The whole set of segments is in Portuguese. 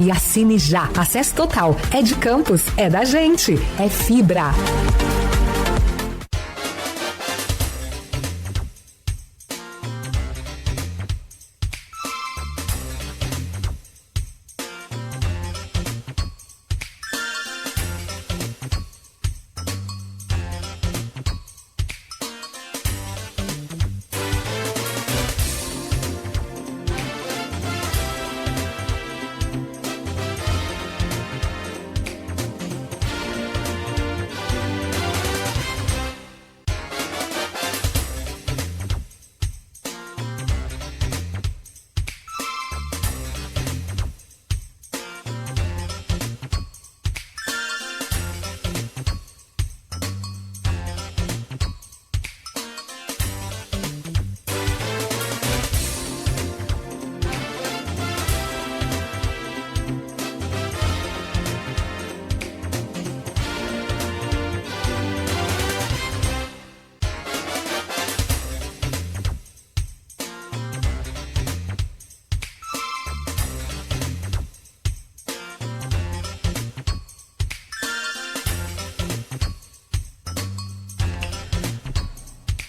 E assine já. Acesso total. É de Campos, é da gente, é fibra.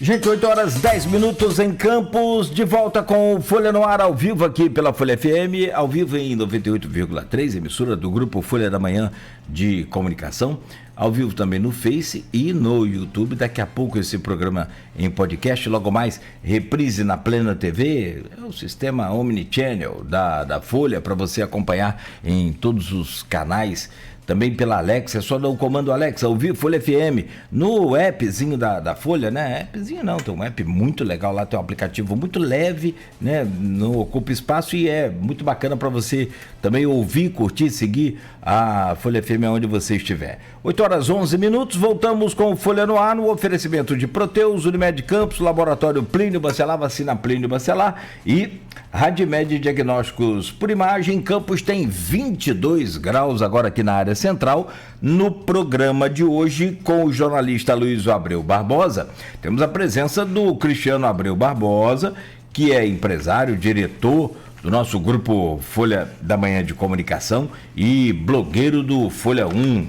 Gente, 8 horas 10 minutos em Campos, de volta com o Folha no Ar, ao vivo aqui pela Folha FM, ao vivo em 98,3, emissora do Grupo Folha da Manhã de Comunicação, ao vivo também no Face e no YouTube. Daqui a pouco esse programa em podcast, logo mais reprise na Plena TV, é o sistema Omnichannel da Folha, para você acompanhar em todos os canais. Também pela Alexa, é só dar o comando Alexa, ouvir Folha FM, no appzinho da Folha, né? Appzinho não, tem um app muito legal lá, tem um aplicativo muito leve, né? Não ocupa espaço e é muito bacana para você também ouvir, curtir, seguir a Folha FM onde você estiver. 8 horas 11 minutos, voltamos com o Folha no Ar, no oferecimento de Proteus, Unimed Campos, Laboratório Plínio Bacelar, Vacina Plínio Bacelar e Radimed Diagnósticos por Imagem. Campos tem 22 graus agora aqui na área central. No programa de hoje, com o jornalista Luiz Abreu Barbosa, temos a presença do Cristiano Abreu Barbosa, que é empresário, diretor do nosso grupo Folha da Manhã de Comunicação e blogueiro do Folha 1.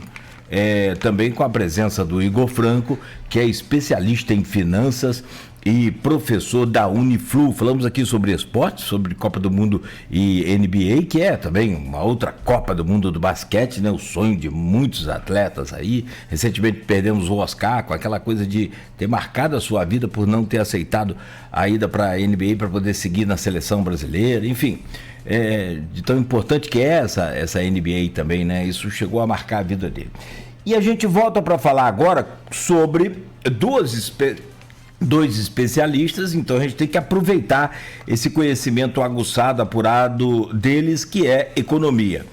Também com a presença do Igor Franco, que é especialista em finanças e professor da Uniflu. Falamos aqui sobre esporte, sobre Copa do Mundo e NBA, que é também uma outra Copa do Mundo do basquete, né? O sonho de muitos atletas aí. Recentemente perdemos o Oscar, com aquela coisa de ter marcado a sua vida por não ter aceitado a ida para a NBA para poder seguir na seleção brasileira, enfim. De tão importante que é essa NBA também, né? Isso chegou a marcar a vida dele. E a gente volta para falar agora sobre dois especialistas, então a gente tem que aproveitar esse conhecimento aguçado, apurado deles, que é economia.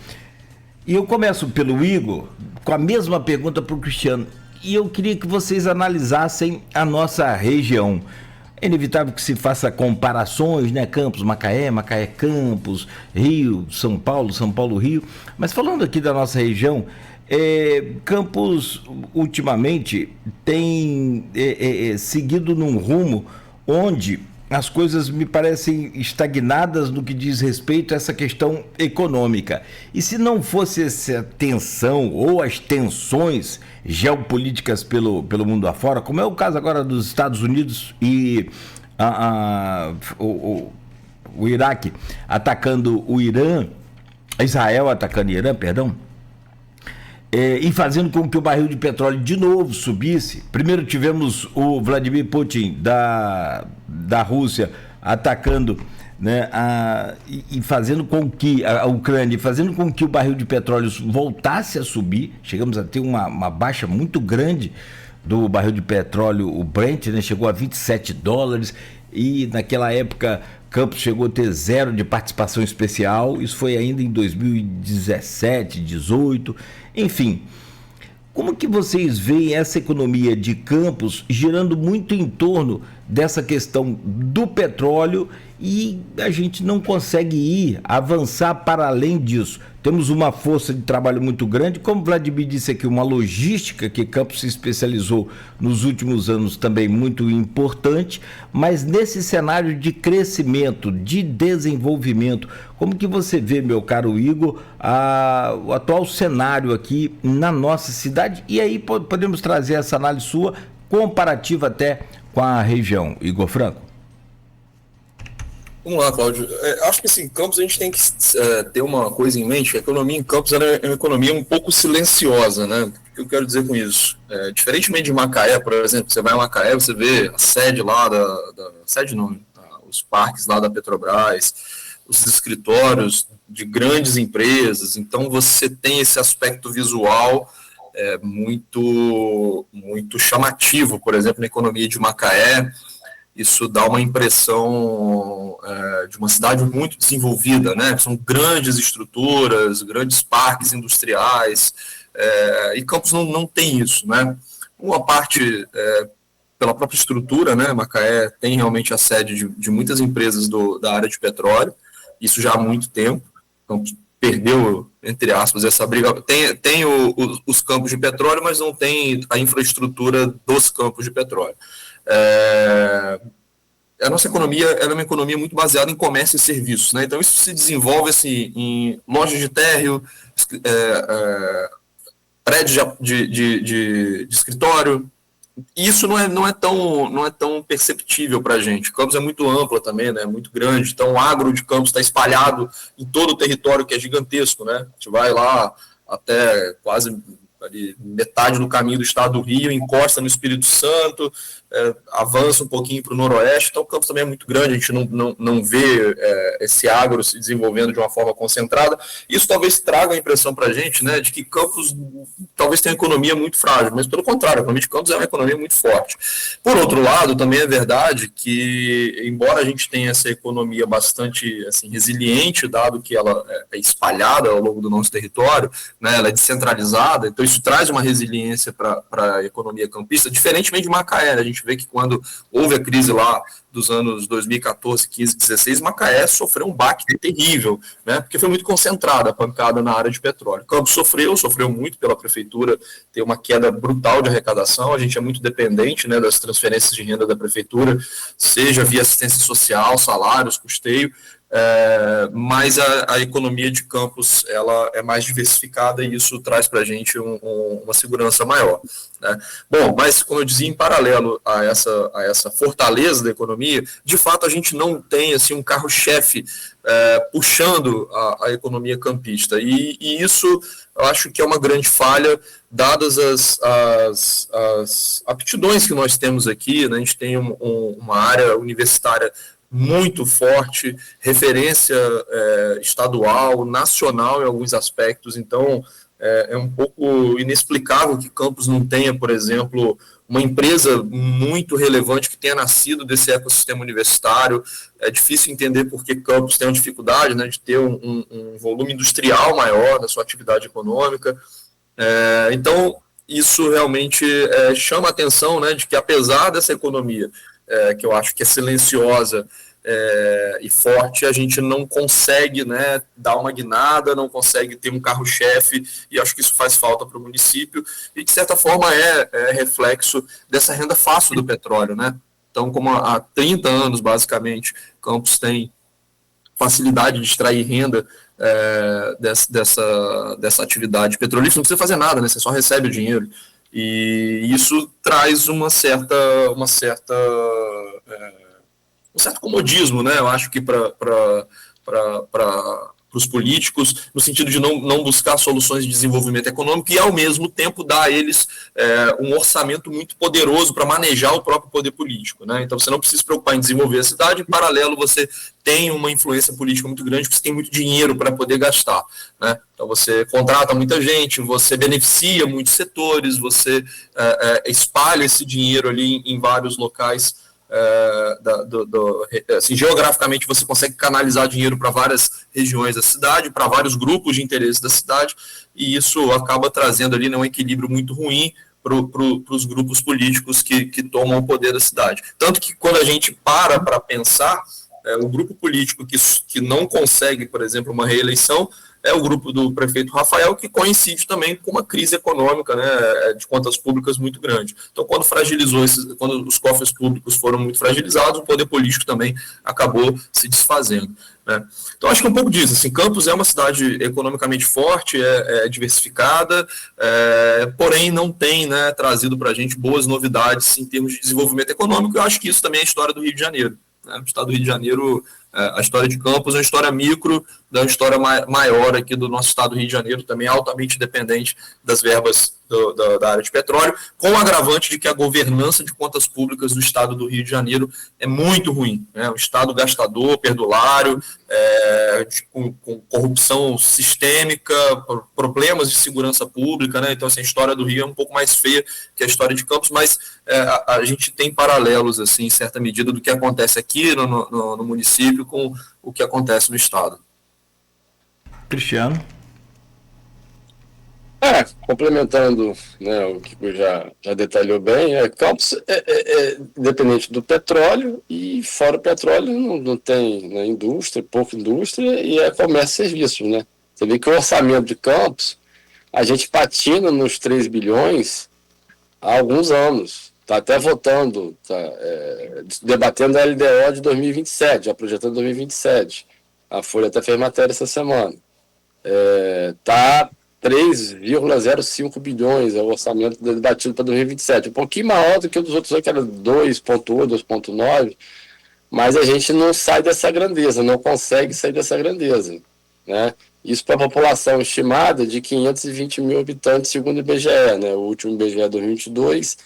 E eu começo pelo Igor, com a mesma pergunta para o Cristiano, e eu queria que vocês analisassem a nossa região. É inevitável que se faça comparações, né? Campos, Macaé, Macaé, Campos, Rio, São Paulo, Rio. Mas falando aqui da nossa região, Campos ultimamente tem seguido num rumo onde as coisas me parecem estagnadas no que diz respeito a essa questão econômica. E se não fosse essa tensão ou as tensões geopolíticas pelo mundo afora, como é o caso agora dos Estados Unidos e o Iraque atacando o Irã, Israel atacando o Irã, perdão, e fazendo com que o barril de petróleo de novo subisse. Primeiro tivemos o Vladimir Putin da Rússia atacando, né, e fazendo com que a Ucrânia, fazendo com que o barril de petróleo voltasse a subir. Chegamos a ter uma baixa muito grande do barril de petróleo, o Brent, né, chegou a $27, e naquela época Campos chegou a ter 0 de participação especial. Isso foi ainda em 2017, 2018, enfim. Como que vocês veem essa economia de Campos girando muito em torno dessa questão do petróleo e a gente não consegue avançar para além disso. Temos uma força de trabalho muito grande, como o Vladimir disse aqui, uma logística que Campos se especializou nos últimos anos também muito importante, mas nesse cenário de crescimento, de desenvolvimento, como que você vê, meu caro Igor, o atual cenário aqui na nossa cidade? E aí podemos trazer essa análise sua, comparativa até com a região. Igor Franco. Vamos lá, Cláudio. Acho que assim, Campos a gente tem que ter uma coisa em mente, que a economia em Campos ela é uma economia um pouco silenciosa, né? O que eu quero dizer com isso? Diferentemente de Macaé, por exemplo, você vai a Macaé, você vê a sede lá os parques lá da Petrobras, os escritórios de grandes empresas, então você tem esse aspecto visual muito, muito chamativo, por exemplo, na economia de Macaé. Isso dá uma impressão de uma cidade muito desenvolvida, né? São grandes estruturas, grandes parques industriais, e Campos não tem isso, né? Uma parte pela própria estrutura, né? Macaé tem realmente a sede de muitas empresas da área de petróleo, isso já há muito tempo. Campos perdeu, entre aspas, essa briga. Tem os campos de petróleo, mas não tem a infraestrutura dos campos de petróleo. A nossa economia ela é uma economia muito baseada em comércio e serviços, né? Então isso se desenvolve assim, em lojas de térreo, prédios de escritório. Isso não é tão perceptível para a gente. Campos é muito ampla também, né? Muito grande. Então o agro de Campos está espalhado em todo o território, que é gigantesco, né? A gente vai lá até quase ali, metade do caminho do estado do Rio, encosta no Espírito Santo, avança um pouquinho para o noroeste, então o Campos também é muito grande, a gente não vê esse agro se desenvolvendo de uma forma concentrada. Isso talvez traga a impressão para a gente, né, de que Campos talvez tenha uma economia muito frágil, mas pelo contrário, a economia de Campos é uma economia muito forte. Por outro lado, também é verdade que, embora a gente tenha essa economia bastante assim, resiliente, dado que ela é espalhada ao longo do nosso território, né, ela é descentralizada, então isso traz uma resiliência para a economia campista, diferentemente de Macaé, né? A gente vê que quando houve a crise lá dos anos 2014, 15, 16, Macaé sofreu um baque terrível, né? Porque foi muito concentrada a pancada na área de petróleo. Campos sofreu muito pela prefeitura, ter uma queda brutal de arrecadação, a gente é muito dependente, né, das transferências de renda da prefeitura, seja via assistência social, salários, custeio, mas a economia de Campos ela é mais diversificada e isso traz para a gente uma segurança maior, né? Bom, mas como eu dizia, em paralelo a essa fortaleza da economia, de fato a gente não tem assim, um carro-chefe puxando a economia campista, e isso eu acho que é uma grande falha, dadas as aptidões que nós temos aqui, né? A gente tem uma área universitária muito forte, referência estadual, nacional em alguns aspectos, então é um pouco inexplicável que Campos não tenha, por exemplo, uma empresa muito relevante que tenha nascido desse ecossistema universitário. É difícil entender por que Campos tem uma dificuldade, né, de ter um volume industrial maior na sua atividade econômica. Então, isso realmente chama a atenção, né, de que apesar dessa economia que eu acho que é silenciosa e forte, a gente não consegue, né, dar uma guinada, não consegue ter um carro-chefe, e acho que isso faz falta para o município, e de certa forma é reflexo dessa renda fácil do petróleo, né? Então, como há 30 anos, basicamente, Campos tem facilidade de extrair renda dessa atividade petrolífera, não precisa fazer nada, né? Você só recebe o dinheiro. E isso traz um certo comodismo, né? Eu acho que para os políticos, no sentido de não buscar soluções de desenvolvimento econômico e, ao mesmo tempo, dar a eles um orçamento muito poderoso para manejar o próprio poder político, né? Então, você não precisa se preocupar em desenvolver a cidade, em paralelo, você tem uma influência política muito grande, porque você tem muito dinheiro para poder gastar, né? Então, você contrata muita gente, você beneficia muitos setores, você espalha esse dinheiro ali em vários locais. Assim, geograficamente você consegue canalizar dinheiro para várias regiões da cidade, para vários grupos de interesse da cidade, e isso acaba trazendo ali, né, um equilíbrio muito ruim para os grupos políticos que tomam o poder da cidade. Tanto que quando a gente para pensar, o grupo político que não consegue, por exemplo, uma reeleição é o grupo do prefeito Rafael, que coincide também com uma crise econômica, né, de contas públicas muito grande. Então, quando quando os cofres públicos foram muito fragilizados, o poder político também acabou se desfazendo, né? Então, acho que é um pouco disso. Assim, Campos é uma cidade economicamente forte, é diversificada, porém não tem, né, trazido para a gente boas novidades em termos de desenvolvimento econômico. Eu acho que isso também é a história do Rio de Janeiro. No estado do Rio de Janeiro, a história de Campos é uma história micro da história maior aqui do nosso estado do Rio de Janeiro, também altamente dependente das verbas da área de petróleo, com o agravante de que a governança de contas públicas do estado do Rio de Janeiro é muito ruim, né? Um estado gastador, perdulário, com corrupção sistêmica, problemas de segurança pública, né? Então, assim, a história do Rio é um pouco mais feia que a história de Campos, mas a gente tem paralelos, assim, em certa medida, do que acontece aqui no município com o que acontece no estado. Cristiano? Complementando, né, o que eu já detalhou bem, Campos é dependente do petróleo, e fora o petróleo não tem, né, indústria, pouca indústria, e é comércio e serviços, né? Você vê que o orçamento de Campos, a gente patina nos 3 bilhões há alguns anos. Está até votando, debatendo a LDO de 2027, já projetando 2027. A Folha até fez matéria essa semana. Está 3,05 bilhões é o orçamento debatido para 2027. Um pouquinho maior do que o dos outros, que era 2,8, 2,9, mas a gente não sai dessa grandeza, não consegue sair dessa grandeza, né? Isso para a população estimada de 520 mil habitantes, segundo o IBGE, né? O último IBGE 2022,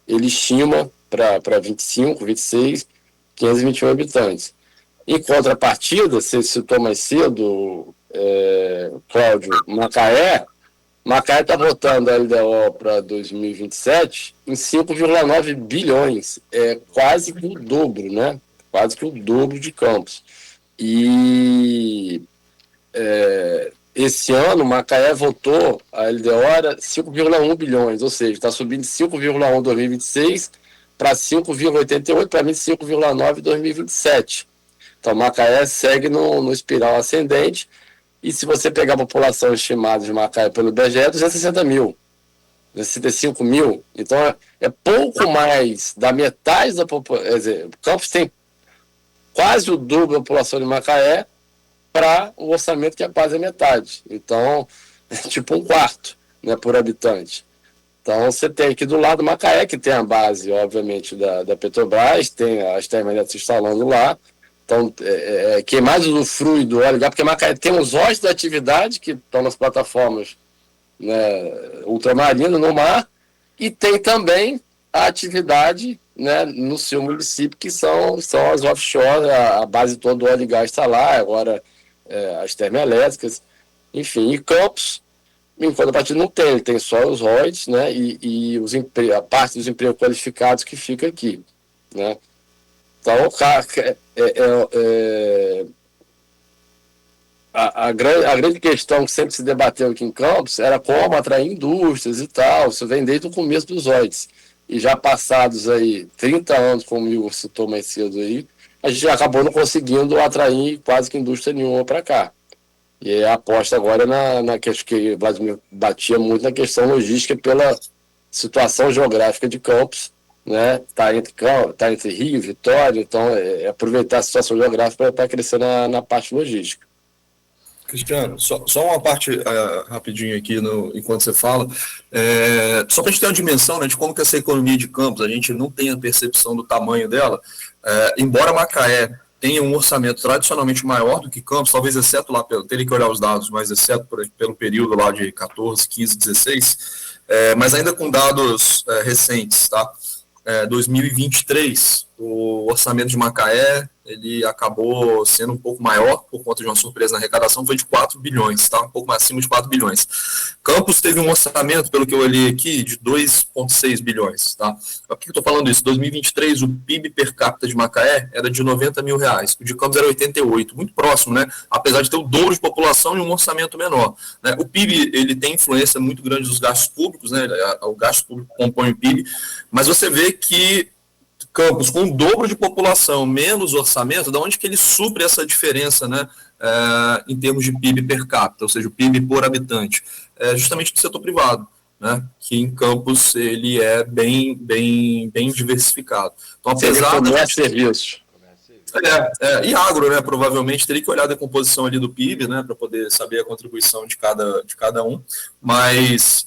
ele estima para 25, 26, 521 habitantes. Em contrapartida, você citou mais cedo, Cláudio, Macaé está votando a LDO para 2027 em 5,9 bilhões, quase que o dobro, né? Quase que o dobro de Campos. E esse ano, Macaé votou a LDO era 5,1 bilhões, ou seja, está subindo de 5,1 em 2026 para 5,88, para 25,9 em 2027. Então, Macaé segue no espiral ascendente. E se você pegar a população estimada de Macaé pelo IBGE, é 260 mil, 265 mil. Então, é pouco mais da metade da população. Quer dizer, Campos tem quase o dobro da população de Macaé para o orçamento que é quase a metade. Então, é tipo um quarto, né, por habitante. Então, você tem aqui do lado Macaé, que tem a base, obviamente, da Petrobras, tem as termoelétricas se instalando lá. Então, quem mais usufrui do óleo e gás, porque Macaé tem os olhos da atividade, que estão nas plataformas, né, ultramarinas, no mar, e tem também a atividade, né, no seu município, que são as offshore, a base toda do óleo e gás está lá, agora as termoelétricas, enfim. E Campos, em contrapartida, não tem, ele tem só os royalties, né, e a parte dos empregos qualificados que fica aqui, né. Então, a grande questão que sempre se debateu aqui em Campos era como atrair indústrias e tal. Isso vem desde o começo dos royalties. E já passados aí 30 anos, como o Igor citou mais cedo aí, a gente acabou não conseguindo atrair quase que indústria nenhuma para cá. E a aposta agora na questão que o Vladimir batia muito na questão logística pela situação geográfica de Campos, né? Tá entre Rio e Vitória, então aproveitar a situação geográfica para crescer na parte logística. Cristiano, só uma parte rapidinho aqui enquanto você fala, só para a gente ter uma dimensão, né, de como que essa economia de Campos, a gente não tem a percepção do tamanho dela, embora Macaé tenha um orçamento tradicionalmente maior do que Campos, talvez exceto lá, teria que olhar os dados, mas exceto pelo período lá de 14, 15, 16, mas ainda com dados recentes, tá? 2023, o orçamento de Macaé, ele acabou sendo um pouco maior, por conta de uma surpresa na arrecadação, foi de 4 bilhões, tá? Um pouco mais acima de 4 bilhões. Campos teve um orçamento, pelo que eu olhei aqui, de 2,6 bilhões, tá? Por que eu estou falando isso? Em 2023, o PIB per capita de Macaé era de 90 mil reais, o de Campos era 88, muito próximo, né? Apesar de ter o dobro de população e um orçamento menor, né? O PIB, ele tem influência muito grande dos gastos públicos, né? O gasto público compõe o PIB, mas você vê que Campos com o dobro de população, menos orçamento, da onde que ele supre essa diferença, né, em termos de PIB per capita, ou seja, o PIB por habitante? Justamente do setor privado, né, que em Campos ele é bem diversificado. Então, apesar de serviços. E agro, né, provavelmente teria que olhar a decomposição ali do PIB, né, para poder saber a contribuição de cada um, mas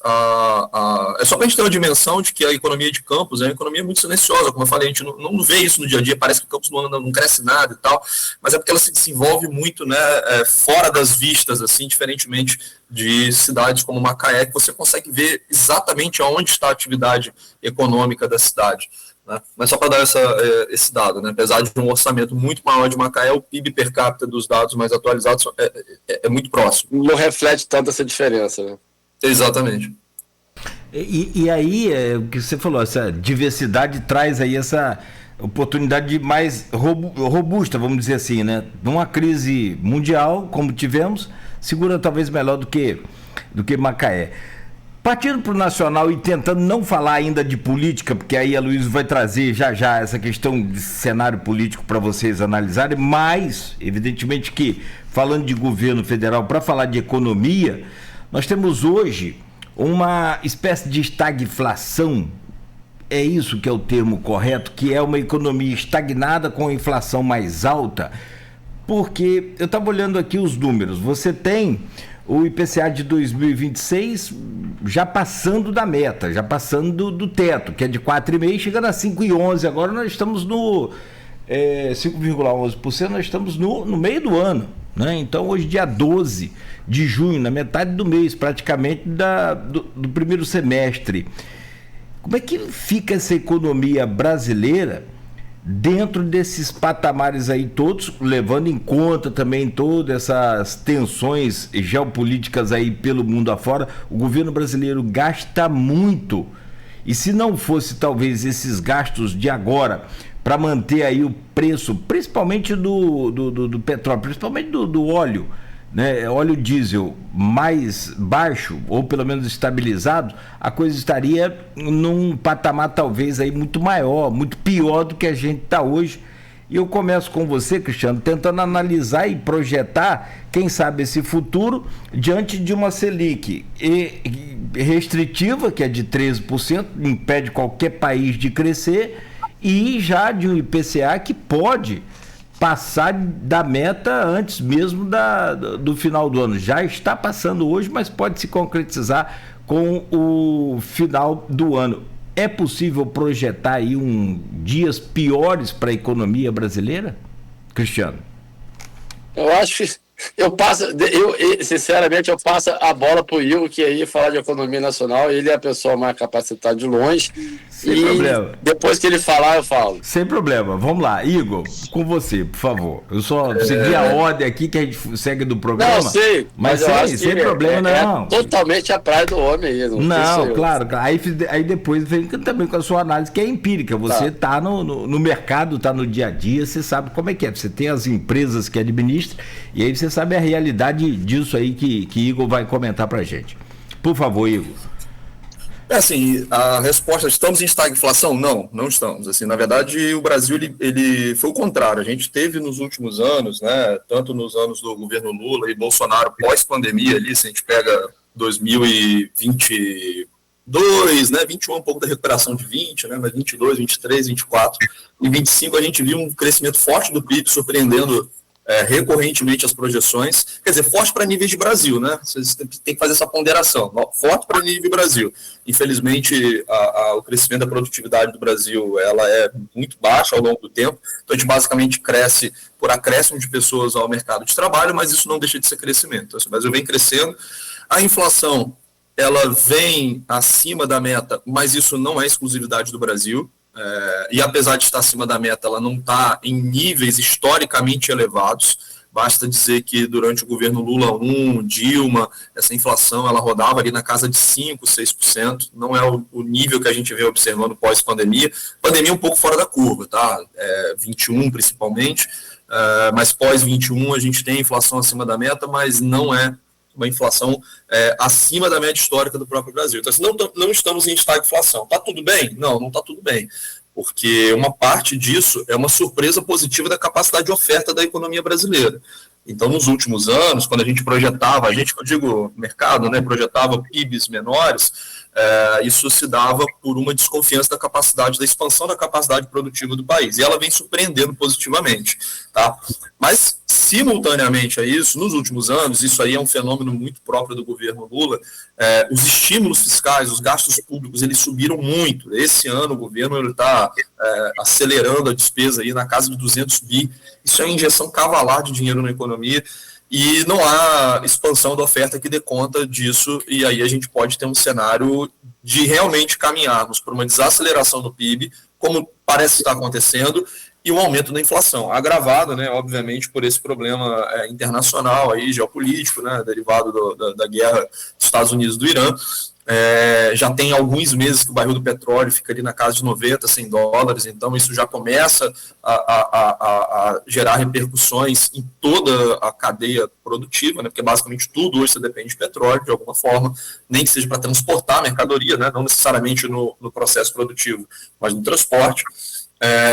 é só para a gente ter uma dimensão de que a economia de Campos é uma economia muito silenciosa, como eu falei, a gente não vê isso no dia a dia, parece que Campos não cresce nada e tal, mas é porque ela se desenvolve muito, né, fora das vistas, assim, diferentemente de cidades como Macaé, que você consegue ver exatamente aonde está a atividade econômica da cidade. Né? Mas só para dar esse dado, né? Apesar de um orçamento muito maior de Macaé, o PIB per capita dos dados mais atualizados é muito próximo. Não reflete tanto essa diferença, né? Exatamente. E aí, o que você falou, essa diversidade traz aí essa oportunidade mais robusta, vamos dizer assim, né? Numa crise mundial, como tivemos, segura talvez melhor do que Macaé. Partindo para o nacional e tentando não falar ainda de política, porque aí a Luísa vai trazer já essa questão de cenário político para vocês analisarem, mas, evidentemente que, falando de governo federal, para falar de economia, nós temos hoje uma espécie de estagflação, é isso que é o termo correto, que é uma economia estagnada com a inflação mais alta, porque eu estava olhando aqui os números, você tem o IPCA de 2026 já passando da meta, já passando do teto, que é de 4,5%, chegando a 5,11%. Agora nós estamos no 5,11%, nós estamos no meio do ano, né? Então hoje, dia 12 de junho, na metade do mês, praticamente do primeiro semestre. Como é que fica essa economia brasileira dentro desses patamares aí todos, levando em conta também todas essas tensões geopolíticas aí pelo mundo afora? O governo brasileiro gasta muito, e se não fosse talvez esses gastos de agora para manter aí o preço, principalmente do petróleo, principalmente do óleo, né, óleo diesel mais baixo, ou pelo menos estabilizado, a coisa estaria num patamar talvez aí muito maior, muito pior do que a gente está hoje. E eu começo com você, Cristiano, tentando analisar e projetar, quem sabe, esse futuro diante de uma Selic restritiva, que é de 13%, impede qualquer país de crescer, e já de um IPCA que pode passar da meta antes mesmo do final do ano. Já está passando hoje, mas pode se concretizar com o final do ano. É possível projetar aí dias piores para a economia brasileira, Cristiano? Eu acho que sinceramente, eu passo a bola para o Igor, que aí falar de economia nacional, ele é a pessoa mais capacitada de longe. Sem problema. Depois que ele falar, eu falo. Sem problema. Vamos lá, Igor, com você, por favor. Eu só segui a ordem aqui que a gente segue do programa. Não, sei. Mas sem problema, não. É totalmente a praia do homem aí. Não, claro. Aí depois vem também com a sua análise, que é empírica. Você tá no mercado, tá no dia a dia, você sabe como é que é. Você tem as empresas que administram, e aí você sabe a realidade disso aí que Igor vai comentar pra gente. Por favor, Igor. Assim, a resposta, estamos em estagflação? Não estamos. Assim, na verdade, o Brasil ele foi o contrário. A gente teve nos últimos anos, né, tanto nos anos do governo Lula e Bolsonaro, pós-pandemia ali, se a gente pega 2022, né, 21 um pouco da recuperação de 20, né, mas 22, 23, 24 e 25 a gente viu um crescimento forte do PIB, surpreendendo recorrentemente as projeções, quer dizer, forte para níveis de Brasil, né? Você tem que fazer essa ponderação, forte para nível de Brasil. Infelizmente, o crescimento da produtividade do Brasil, ela é muito baixa ao longo do tempo, então a gente basicamente cresce por acréscimo de pessoas ao mercado de trabalho, mas isso não deixa de ser crescimento. Então, o Brasil vem crescendo, a inflação, ela vem acima da meta, mas isso não é exclusividade do Brasil. E apesar de estar acima da meta, ela não está em níveis historicamente elevados. Basta dizer que durante o governo Lula 1, Dilma, essa inflação ela rodava ali na casa de 5%, 6%. Não é o nível que a gente vem observando pós-pandemia. Pandemia um pouco fora da curva, tá? 21 principalmente, mas pós-21 a gente tem inflação acima da meta, mas não é uma inflação acima da média histórica do próprio Brasil. Então, assim, não estamos em estagflação. Está tudo bem? Não está tudo bem. porque uma parte disso é uma surpresa positiva da capacidade de oferta da economia brasileira. Então, nos últimos anos, quando a gente projetava, que eu digo mercado, né, projetava PIBs menores, isso se dava por uma desconfiança da capacidade, da expansão da capacidade produtiva do país. E ela vem surpreendendo positivamente. Tá? Mas, simultaneamente a isso, nos últimos anos, isso aí é um fenômeno muito próprio do governo Lula, os estímulos fiscais, os gastos públicos, eles subiram muito. Esse ano o governo está acelerando a despesa aí na casa de 200 bi. Isso é uma injeção cavalar de dinheiro na economia e não há expansão da oferta que dê conta disso, e aí a gente pode ter um cenário de realmente caminharmos para uma desaceleração do PIB, como parece estar acontecendo, e um aumento da inflação, agravado, né, obviamente, por esse problema internacional, aí, geopolítico, né, derivado da guerra dos Estados Unidos e do Irã. Já tem alguns meses que o barril do petróleo fica ali na casa de 90, 100 dólares, então isso já começa a gerar repercussões em toda a cadeia produtiva, né, porque basicamente tudo hoje você depende de petróleo, de alguma forma, nem que seja para transportar a mercadoria, né, não necessariamente no processo produtivo, mas no transporte.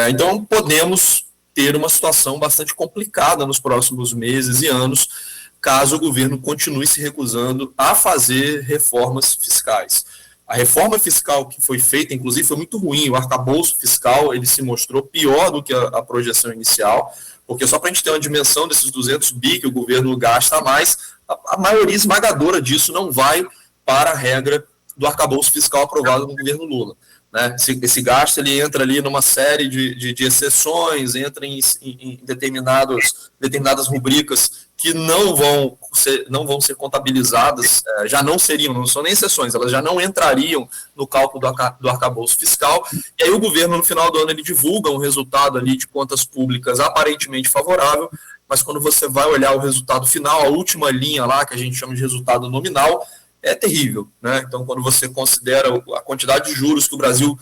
Então podemos ter uma situação bastante complicada nos próximos meses e anos, caso o governo continue se recusando a fazer reformas fiscais. A reforma fiscal que foi feita, inclusive, foi muito ruim. O arcabouço fiscal ele se mostrou pior do que a projeção inicial, porque só para a gente ter uma dimensão desses 200 bi que o governo gasta a mais, a maioria esmagadora disso não vai para a regra do arcabouço fiscal aprovado no governo Lula. Né? Esse gasto ele entra ali numa série de exceções, entra em determinadas rubricas que não vão ser contabilizadas, já não seriam, não são nem exceções, elas já não entrariam no cálculo do arcabouço fiscal, e aí o governo no final do ano ele divulga um resultado ali de contas públicas aparentemente favorável, mas quando você vai olhar o resultado final, a última linha lá, que a gente chama de resultado nominal, é terrível, né? Então, quando você considera a quantidade de juros que o Brasil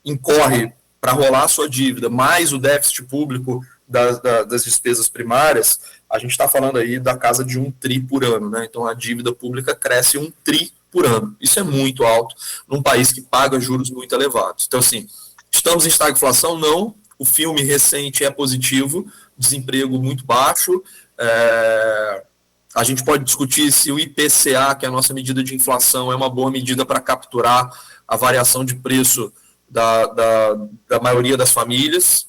incorre para rolar a sua dívida, mais o déficit público das despesas primárias, a gente está falando aí da casa de 1 tri por ano, né? Então, a dívida pública cresce 1 tri por ano. Isso é muito alto num país que paga juros muito elevados. Então, assim, estamos em estagflação? Não. O filme recente é positivo, desemprego muito baixo, a gente pode discutir se o IPCA, que é a nossa medida de inflação, é uma boa medida para capturar a variação de preço da maioria das famílias.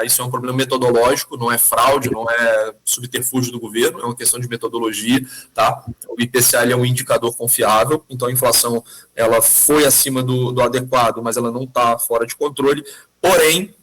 Isso é um problema metodológico, não é fraude, não é subterfúgio do governo, é uma questão de metodologia. Tá? O IPCA ele é um indicador confiável, então a inflação ela foi acima do adequado, mas ela não está fora de controle. Porém,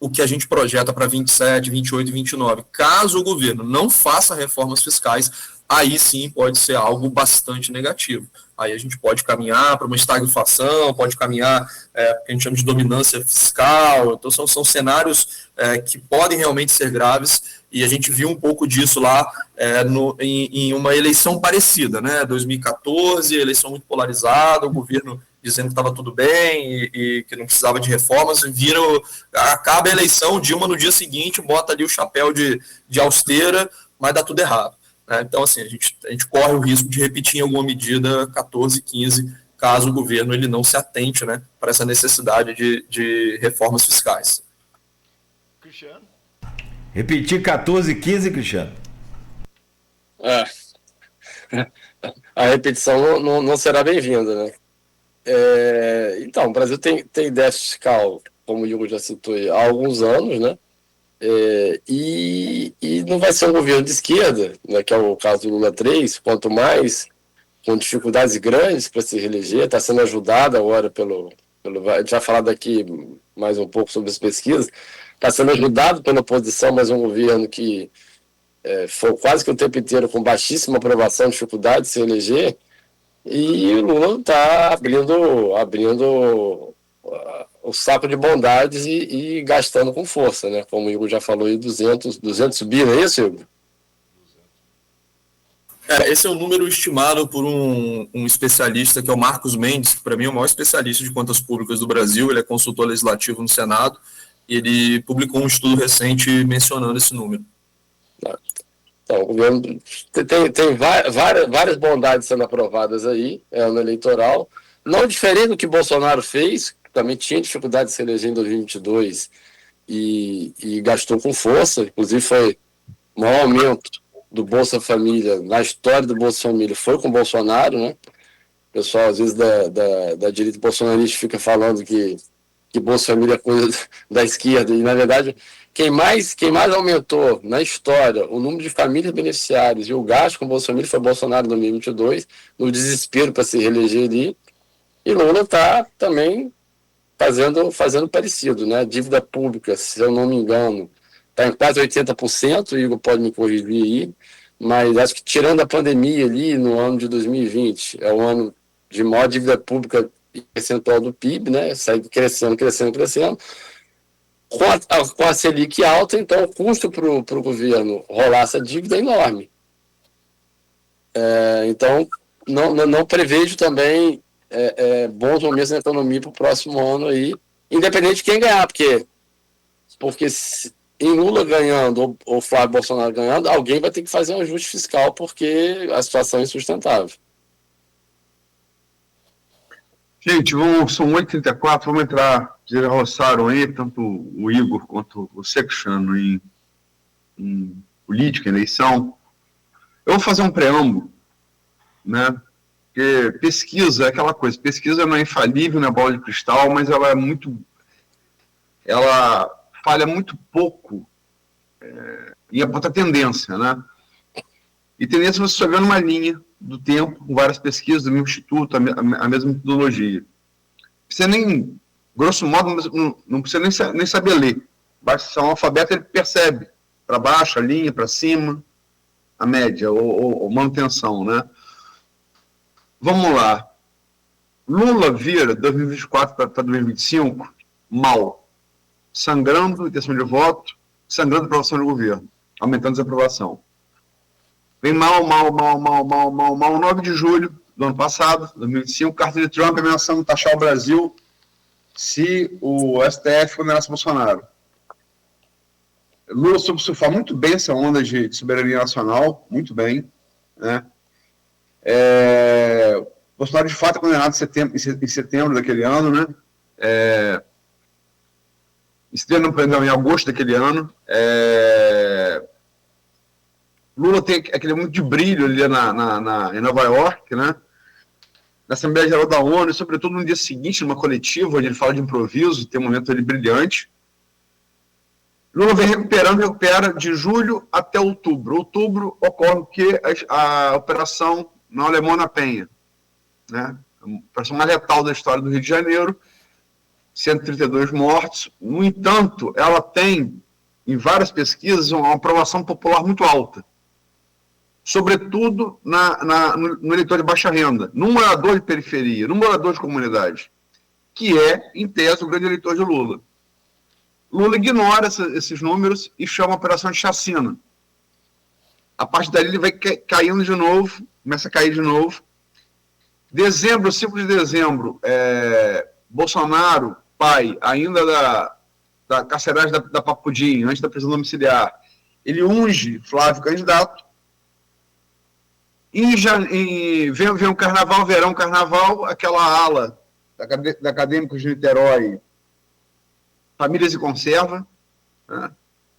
o que a gente projeta para 27, 28 e 29, caso o governo não faça reformas fiscais, aí sim pode ser algo bastante negativo. Aí a gente pode caminhar para uma estagflação, pode caminhar que a gente chama de dominância fiscal. Então são cenários que podem realmente ser graves, e a gente viu um pouco disso lá em uma eleição parecida, né? 2014, eleição muito polarizada, o governo dizendo que estava tudo bem e que não precisava de reformas, acaba a eleição, Dilma no dia seguinte bota ali o chapéu de austeira, mas dá tudo errado. Né? Então, assim, a gente corre o risco de repetir em alguma medida 14, 15, caso o governo ele não se atente, né, para essa necessidade de reformas fiscais. Cristiano? Repetir 14, 15, Cristiano? A repetição não será bem-vinda, né? Então, o Brasil tem déficit fiscal, como o Hugo já citou, há alguns anos, né? E não vai ser um governo de esquerda, né, que é o caso do Lula 3, quanto mais com dificuldades grandes para se reeleger, está sendo ajudado agora a gente vai falar daqui mais um pouco sobre as pesquisas, está sendo ajudado pela oposição, mas um governo que foi quase que o tempo inteiro com baixíssima aprovação, dificuldade de se eleger, e o Lula está abrindo o saco de bondades e gastando com força, né? Como o Igor já falou aí, 200 bi, não é isso, Igor? Esse é o número estimado por um especialista, que é o Marcos Mendes, que para mim é o maior especialista de contas públicas do Brasil, ele é consultor legislativo no Senado, e ele publicou um estudo recente mencionando esse número. Então, o governo tem várias bondades sendo aprovadas aí, ano eleitoral, não diferente do que Bolsonaro fez, também tinha dificuldade de se eleger em 2022 e gastou com força, inclusive foi o maior aumento do Bolsa Família na história do Bolsa Família foi com Bolsonaro, né? O pessoal, às vezes, da direita bolsonarista fica falando que Bolsa Família é coisa da esquerda, e, na verdade, quem mais aumentou na história o número de famílias beneficiárias e o gasto com Bolsa Família foi Bolsonaro em 2022, no desespero para se reeleger ali, e Lula está também fazendo parecido, né? Dívida pública, se eu não me engano, está em quase 80%, o Igor pode me corrigir aí, mas acho que tirando a pandemia ali, no ano de 2020, é o ano de maior dívida pública e percentual do PIB, né? Sai crescendo. Com a Selic alta, então o custo para o governo rolar essa dívida é enorme. Então, não prevejo também bons momentos na economia para o próximo ano aí, independente de quem ganhar, porque em Lula ganhando ou Flávio Bolsonaro ganhando, alguém vai ter que fazer um ajuste fiscal porque a situação é insustentável. Gente, são 8h34, vamos entrar, já roçaram aí, tanto o Igor quanto o Cristiano, em política, eleição. Eu vou fazer um preâmbulo, né? Porque pesquisa é aquela coisa, pesquisa não é infalível, não é bola de cristal, mas ela falha muito pouco e aponta tendência, né? E tendência você só vê numa linha do tempo, com várias pesquisas do mesmo instituto, a mesma metodologia. Você nem, grosso modo, não precisa nem saber ler. Basta ser um alfabeto, ele percebe para baixo, a linha, para cima, a média, ou manutenção, né? Vamos lá. Lula vira 2024 para 2025 mal. Sangrando intenção de voto, sangrando aprovação do governo, aumentando a desaprovação. Vem mal, 9 de julho do ano passado, 2025, carta de Trump ameaçando taxar o Brasil se o STF condenasse Bolsonaro. Lula soube surfar muito bem essa onda de soberania nacional, muito bem, né? Bolsonaro, de fato, é condenado em setembro daquele ano, né? Em agosto daquele ano. Lula tem aquele muito de brilho ali em Nova York, né? Na Assembleia Geral da ONU, e sobretudo no dia seguinte, numa coletiva, onde ele fala de improviso, tem um momento ali brilhante. Lula vem recupera de julho até outubro. Outubro ocorre o quê? A operação na Alemão na Penha, né? A operação mais letal da história do Rio de Janeiro, 132 mortos. No entanto, ela tem, em várias pesquisas, uma aprovação popular muito alta, sobretudo no eleitor de baixa renda, no morador de periferia, no morador de comunidade, que é, em tese, o grande eleitor de Lula. Lula ignora esses números e chama a operação de chacina. A partir dali ele vai caindo de novo, começa a cair de novo. 5 de dezembro, Bolsonaro, pai, ainda da carceragem da Papudim, antes da prisão domiciliar, ele unge Flávio candidato. Vem o carnaval, verão, carnaval, aquela ala da Acadêmicos de Niterói, Famílias e Conserva, né?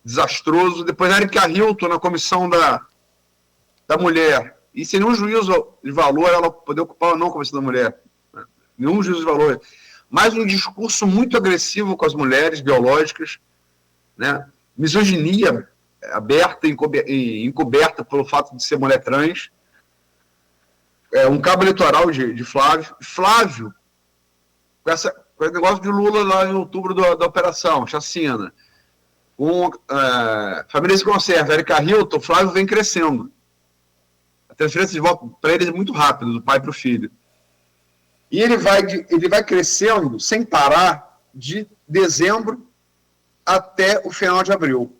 Desastroso. Depois Érica Hilton na comissão da mulher, e sem nenhum juízo de valor ela poder ocupar ou não a comissão da mulher, né? Nenhum juízo de valor, mas um discurso muito agressivo com as mulheres biológicas, né? Misoginia aberta e encoberta pelo fato de ser mulher trans, um cabo eleitoral de Flávio, com esse negócio de Lula lá em outubro da operação, chacina, com Famílias e Conserva, Érica Hilton, Flávio vem crescendo. A transferência de voto para ele é muito rápida, do pai para o filho. E ele vai crescendo sem parar de dezembro até o final de abril.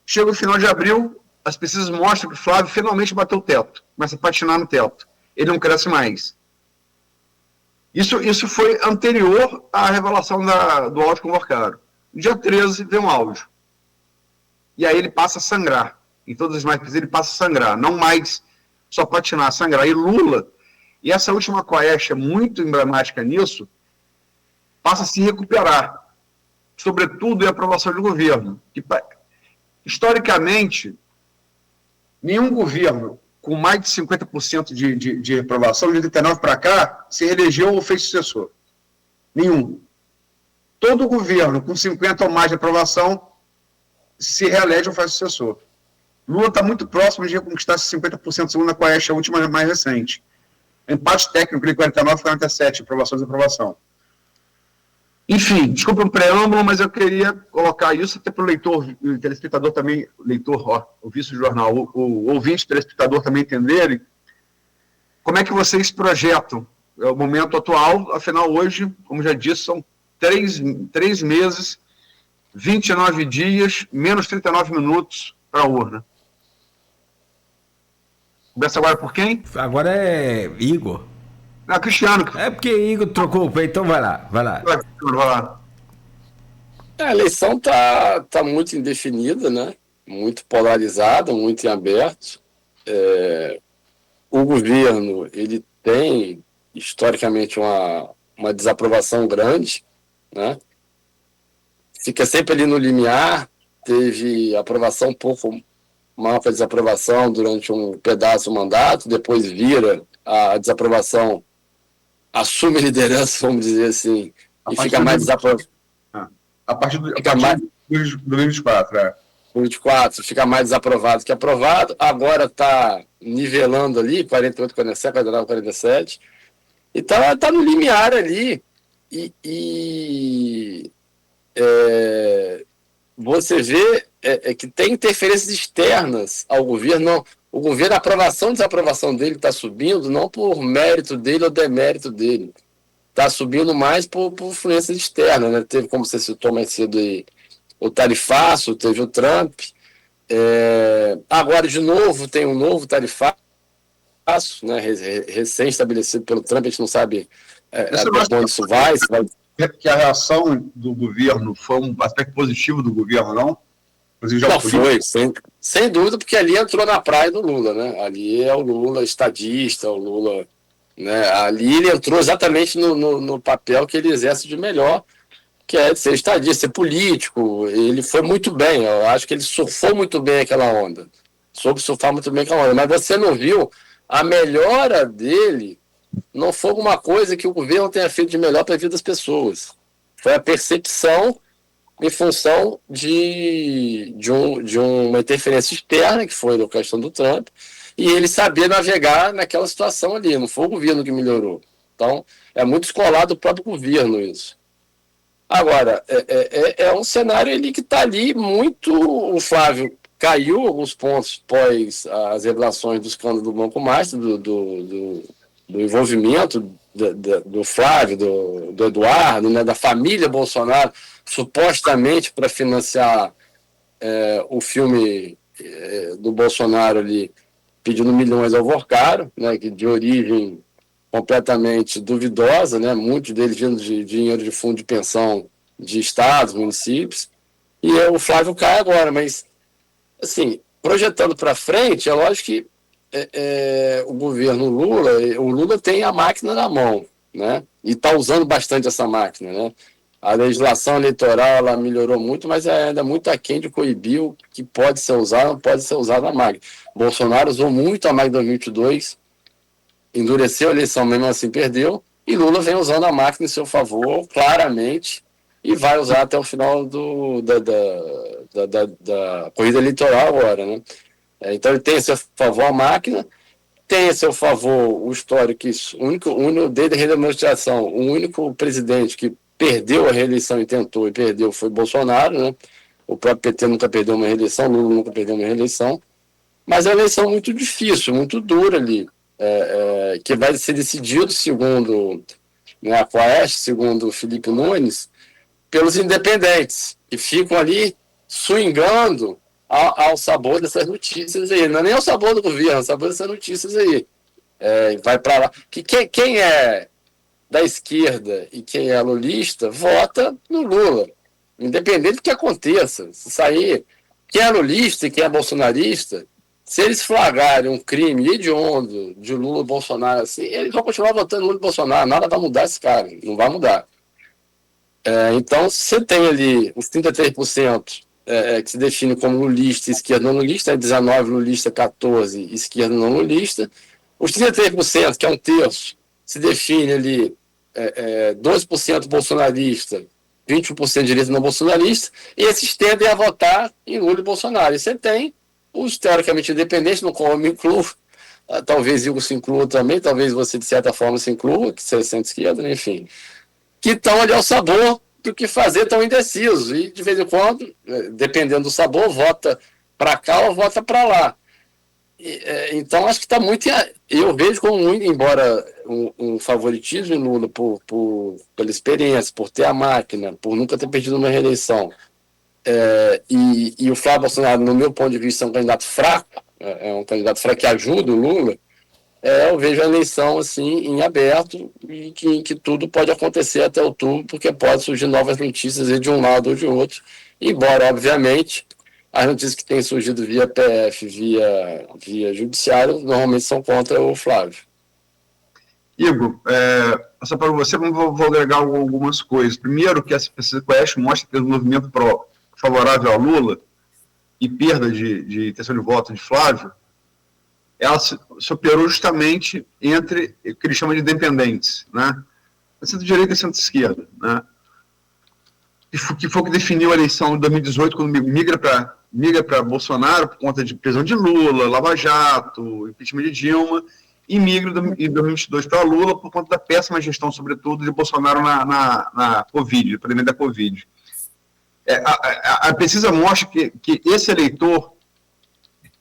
Chega o final de abril, as pesquisas mostram que o Flávio finalmente bateu o teto, começa a patinar no teto. Ele não cresce mais. Isso foi anterior à revelação do áudio convocado. No dia 13 vem um áudio. E aí ele passa a sangrar. Em todas as mais pesquisas ele passa a sangrar. Não mais só patinar, sangrar. E Lula, E essa última Coeste é muito emblemática nisso, passa a se recuperar, sobretudo em aprovação de governo. Historicamente, nenhum governo com mais de 50% de aprovação, de 89 para cá, se reelegeu ou fez sucessor. Nenhum. Todo governo com 50 ou mais de aprovação se reelege ou faz sucessor. Lula está muito próximo de reconquistar esses 50%, segundo a Coeste, a última mais recente. Empate técnico de 49 e 47, aprovação e desaprovação. Enfim, desculpa o preâmbulo, mas eu queria colocar isso até para o leitor, o telespectador também, o vice-jornal, o ouvinte, o telespectador também entenderem como é que vocês projetam o momento atual. Afinal, hoje, como já disse, são 3 meses, 29 dias, menos 39 minutos para a urna. Começa agora por quem? Agora é Igor. Ah, Cristiano. É porque Igor trocou o peito, então vai lá. Vai lá. A eleição tá muito indefinida, né? Muito polarizada, muito em aberto. O governo, ele tem, historicamente, uma desaprovação grande, né? Fica sempre ali no limiar, teve aprovação um pouco maior que a desaprovação durante um pedaço do mandato, depois vira a desaprovação, assume a liderança, vamos dizer assim, e fica mais desaprovado. A partir do 2024, 24, fica mais desaprovado que aprovado. Agora está nivelando ali, 48, 47, 49, 47. Então, está no limiar ali. Você vê que tem interferências externas ao governo. O governo, a aprovação e desaprovação dele está subindo, não por mérito dele ou demérito dele. Está subindo mais por influência externa, né? Teve, como você citou mais cedo aí, o tarifaço, teve o Trump. Agora, de novo, tem um novo tarifaço, né? Recém-estabelecido pelo Trump. A gente não sabe até onde isso vai. Que a reação do governo foi um aspecto positivo do governo, não? Não foi, sem dúvida, porque ali entrou na praia do Lula, né? Ali é o Lula estadista, o Lula, né? Ali ele entrou exatamente no papel que ele exerce de melhor, que é de ser estadista, ser político. Ele foi muito bem, eu acho que ele surfou muito bem aquela onda, soube surfar muito bem aquela onda, mas você não viu a melhora dele, não foi alguma coisa que o governo tenha feito de melhor para a vida das pessoas, foi a percepção em função de uma interferência externa, que foi a questão do Trump, e ele saber navegar naquela situação ali. Não foi o governo que melhorou. Então, é muito descolado do próprio governo isso. Agora, é um cenário ali que está ali muito... O Flávio caiu alguns pontos após as revelações do escândalo do Banco Master, do envolvimento do Flávio, do Eduardo, né, da família Bolsonaro, supostamente para financiar o filme do Bolsonaro ali, pedindo milhões ao Vorcaro, né, que de origem completamente duvidosa, né, muitos deles vindo de dinheiro de fundo de pensão de estados, municípios, e o Flávio cai agora, mas, assim, projetando para frente, é lógico que o governo Lula, o Lula tem a máquina na mão, né, e está usando bastante essa máquina, né. A legislação eleitoral ela melhorou muito, mas é ainda muito aquém de coibir o que pode ser usado, não pode ser usado a máquina. Bolsonaro usou muito a máquina em 2022, endureceu a eleição, mesmo assim perdeu, e Lula vem usando a máquina em seu favor, claramente, e vai usar até o final da corrida eleitoral agora, né? Então ele tem a seu favor a máquina, tem a seu favor o histórico, desde a redemocratização, o único presidente que perdeu a reeleição e tentou e perdeu foi Bolsonaro, né? O próprio PT nunca perdeu uma reeleição, Lula nunca perdeu uma reeleição, mas é uma eleição muito difícil, muito dura ali, que vai ser decidido, segundo, né, a Coeste, segundo o Felipe Nunes, pelos independentes, que ficam ali swingando ao sabor dessas notícias aí. Não é nem ao sabor do governo, ao sabor dessas notícias aí. Vai para lá. Quem é da esquerda e quem é lulista, vota no Lula, independente do que aconteça. Se sair, quem é lulista e quem é bolsonarista, Se eles flagrarem um crime hediondo de Lula e Bolsonaro, assim, eles vão continuar votando Lula e Bolsonaro, nada vai mudar esse cara, não vai mudar. Então, se você tem ali os 33% que se define como lulista e esquerda não lulista, 19 lulista, 14 esquerda não lulista, os 33%, que é um terço, se define ali 12% bolsonarista, 21% de direita não bolsonarista, e esses tendem a votar em Lula e Bolsonaro. E você tem os teoricamente independentes, no qual eu me incluo, talvez Igor se inclua também, talvez você de certa forma se inclua, que você é centro-esquerda, né? Enfim, que estão ali ao sabor do que fazer, estão indecisos, e de vez em quando, dependendo do sabor, vota para cá ou vota para lá. Então, acho que está muito. Eu vejo como muito, embora um favoritismo em Lula pela experiência, por ter a máquina, por nunca ter perdido uma reeleição, e o Flávio Bolsonaro, no meu ponto de vista, é um candidato fraco, um candidato fraco que ajuda o Lula. Eu vejo a eleição assim em aberto e que tudo pode acontecer até outubro, porque pode surgir novas notícias de um lado ou de outro, embora, obviamente, as notícias que têm surgido via PF, via judiciário, normalmente são contra o Flávio. Igor, só para você, vou agregar algumas coisas. Primeiro, que essa pesquisa Quest mostra que o movimento favorável ao Lula e perda de intenção de voto de Flávio, ela se operou justamente entre o que ele chama de independentes, né? Centro-direita e centro-esquerda, né? Que foi o que definiu a eleição de 2018, quando migra para Bolsonaro por conta de prisão de Lula, Lava Jato, impeachment de Dilma, e migra em 2022 para Lula por conta da péssima gestão, sobretudo, de Bolsonaro na Covid, no pandemia da Covid. A pesquisa mostra que esse eleitor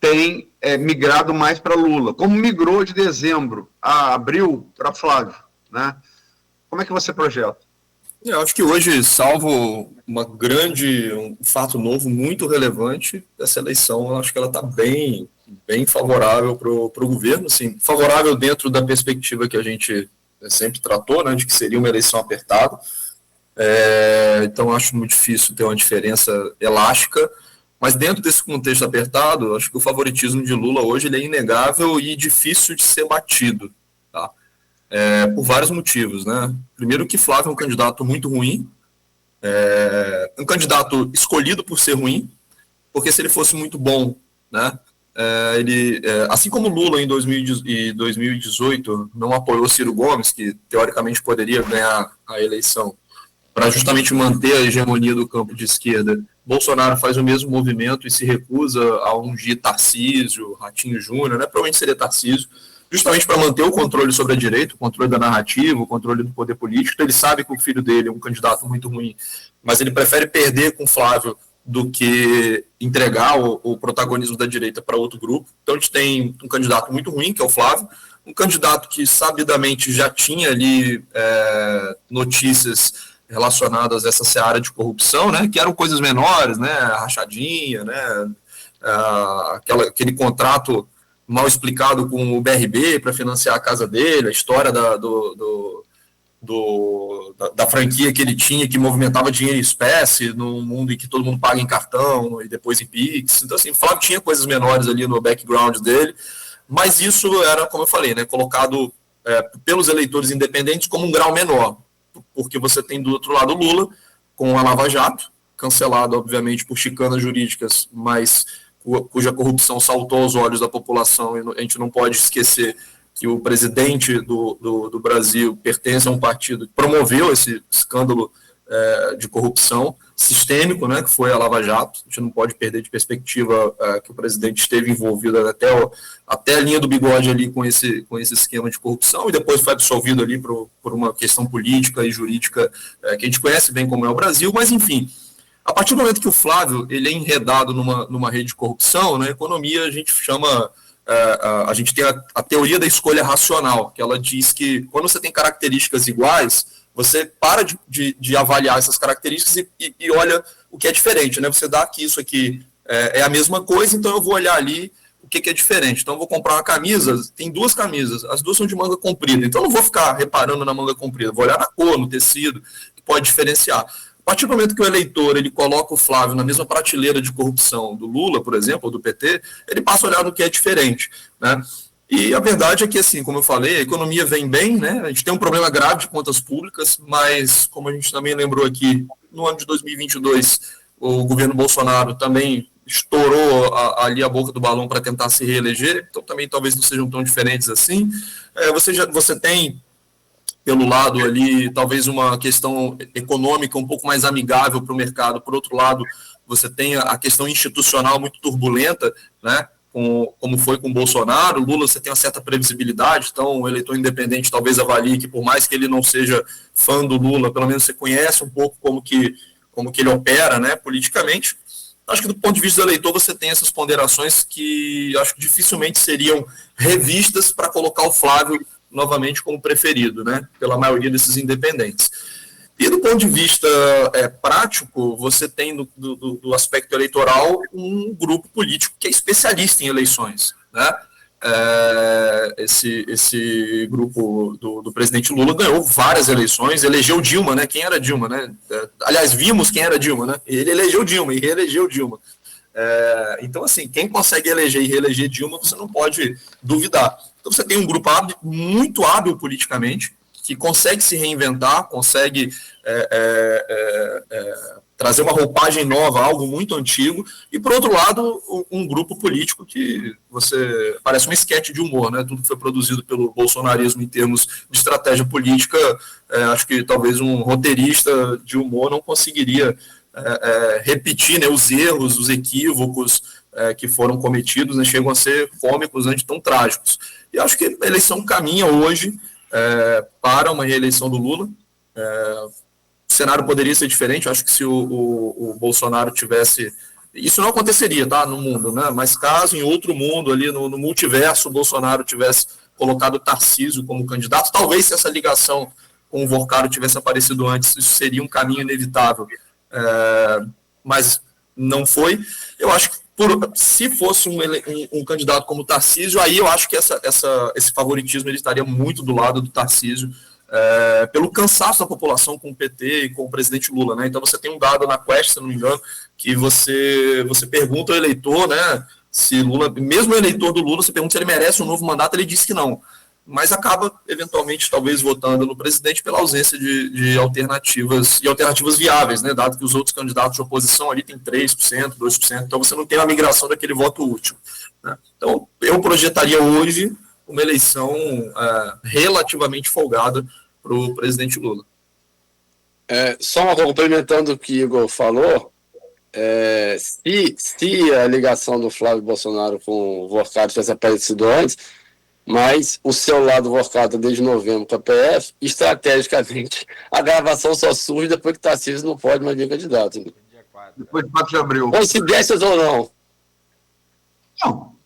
tem migrado mais para Lula, como migrou de dezembro a abril para Flávio, né? Como é que você projeta? Eu acho que hoje, salvo um fato novo muito relevante, essa eleição, eu acho que ela está bem favorável para o governo, assim, favorável dentro da perspectiva que a gente sempre tratou, né, de que seria uma eleição apertada. Então, acho muito difícil ter uma diferença elástica, mas dentro desse contexto apertado, acho que o favoritismo de Lula hoje ele é inegável e difícil de ser batido, tá? Por vários motivos, né? Primeiro que Flávio é um candidato muito ruim, um candidato escolhido por ser ruim, porque se ele fosse muito bom, né? Ele, assim como Lula em 2018 não apoiou Ciro Gomes, que teoricamente poderia ganhar a eleição, para justamente manter a hegemonia do campo de esquerda, Bolsonaro faz o mesmo movimento e se recusa a ungir Tarcísio, Ratinho Júnior, né? Provavelmente seria Tarcísio, justamente para manter o controle sobre a direita, o controle da narrativa, o controle do poder político. Então, ele sabe que o filho dele é um candidato muito ruim, mas ele prefere perder com Flávio do que entregar o protagonismo da direita para outro grupo. Então, a gente tem um candidato muito ruim, que é o Flávio, um candidato que sabidamente já tinha ali notícias relacionadas a essa seara de corrupção, né, que eram coisas menores, né, a rachadinha, né, aquele contrato mal explicado com o BRB para financiar a casa dele, a história da franquia que ele tinha, que movimentava dinheiro em espécie, num mundo em que todo mundo paga em cartão e depois em Pix. Então, assim, o Flávio tinha coisas menores ali no background dele, mas isso era, como eu falei, né, colocado pelos eleitores independentes como um grau menor, porque você tem do outro lado Lula, com a Lava Jato, cancelado, obviamente, por chicanas jurídicas, mas cuja corrupção saltou aos olhos da população, e a gente não pode esquecer que o presidente do Brasil pertence a um partido que promoveu esse escândalo de corrupção sistêmico, né, que foi a Lava Jato. A gente não pode perder de perspectiva que o presidente esteve envolvido até a linha do bigode ali com esse esquema de corrupção, e depois foi absolvido ali por uma questão política e jurídica que a gente conhece bem como é o Brasil. Mas, enfim, a partir do momento que o Flávio ele é enredado numa rede de corrupção, na economia a gente chama... a gente tem a teoria da escolha racional, que ela diz que quando você tem características iguais, você para de avaliar essas características e olha o que é diferente, né? Você dá que isso aqui é a mesma coisa, então eu vou olhar ali o que é diferente. Então eu vou comprar uma camisa, tem duas camisas, as duas são de manga comprida, então eu não vou ficar reparando na manga comprida, vou olhar na cor, no tecido, que pode diferenciar. partir do momento que o eleitor ele coloca o Flávio na mesma prateleira de corrupção do Lula, por exemplo, ou do PT, ele passa a olhar no que é diferente, né? E a verdade é que, assim, como eu falei, a economia vem bem, né? A gente tem um problema grave de contas públicas, mas, como a gente também lembrou aqui, no ano de 2022, o governo Bolsonaro também estourou ali a boca do balão para tentar se reeleger, então também talvez não sejam tão diferentes assim. Você tem, pelo lado ali, talvez uma questão econômica um pouco mais amigável para o mercado, por outro lado, você tem a questão institucional muito turbulenta, né? Como foi com o Bolsonaro. Lula, você tem uma certa previsibilidade, então o eleitor independente talvez avalie que, por mais que ele não seja fã do Lula, pelo menos você conhece um pouco como que ele opera, né, politicamente. Acho que do ponto de vista do eleitor você tem essas ponderações que acho que dificilmente seriam revistas para colocar o Flávio novamente como preferido, né, pela maioria desses independentes. E do ponto de vista prático, você tem do aspecto eleitoral um grupo político que é especialista em eleições, né? Esse grupo do presidente Lula ganhou várias eleições, elegeu Dilma, né? Quem era Dilma, né? Aliás, vimos quem era Dilma, né? Ele elegeu Dilma e reelegeu Dilma. Então, assim, quem consegue eleger e reeleger Dilma, você não pode duvidar. Então, você tem um grupo muito hábil politicamente, que consegue se reinventar, consegue trazer uma roupagem nova, algo muito antigo, e, por outro lado, um grupo político que parece um esquete de humor, né? Tudo que foi produzido pelo bolsonarismo em termos de estratégia política, acho que talvez um roteirista de humor não conseguiria repetir, né, os erros, os equívocos que foram cometidos, né, chegam a ser cômicos, antes tão trágicos. E acho que a eleição caminha hoje para uma reeleição do Lula. O cenário poderia ser diferente. Acho que se o Bolsonaro tivesse... Isso não aconteceria, tá, no mundo, né? Mas caso em outro mundo, ali no multiverso, o Bolsonaro tivesse colocado o Tarcísio como candidato, talvez se essa ligação com o Vorcaro tivesse aparecido antes, isso seria um caminho inevitável. Mas não foi. Eu acho que se fosse um candidato como o Tarcísio, aí eu acho que esse favoritismo ele estaria muito do lado do Tarcísio, pelo cansaço da população com o PT e com o presidente Lula, né? Então você tem um dado na Quest, se não me engano, que você pergunta ao eleitor, né, se Lula, mesmo o eleitor do Lula, você pergunta se ele merece um novo mandato, ele diz que não, mas acaba eventualmente talvez votando no presidente pela ausência de alternativas viáveis, né, dado que os outros candidatos de oposição ali tem 3%, 2%, então você não tem a migração daquele voto útil, né? Então eu projetaria hoje uma eleição relativamente folgada para o presidente Lula. Só complementando o que o Igor falou, se a ligação do Flávio Bolsonaro com o Vorcado tivesse aparecido antes, mas o seu lado Vorcado desde novembro com a PF, estrategicamente, a gravação só surge depois que Tarcísio não pode mais vir candidato. Né? Depois de 4 de abril. Coincidências ou não? Não.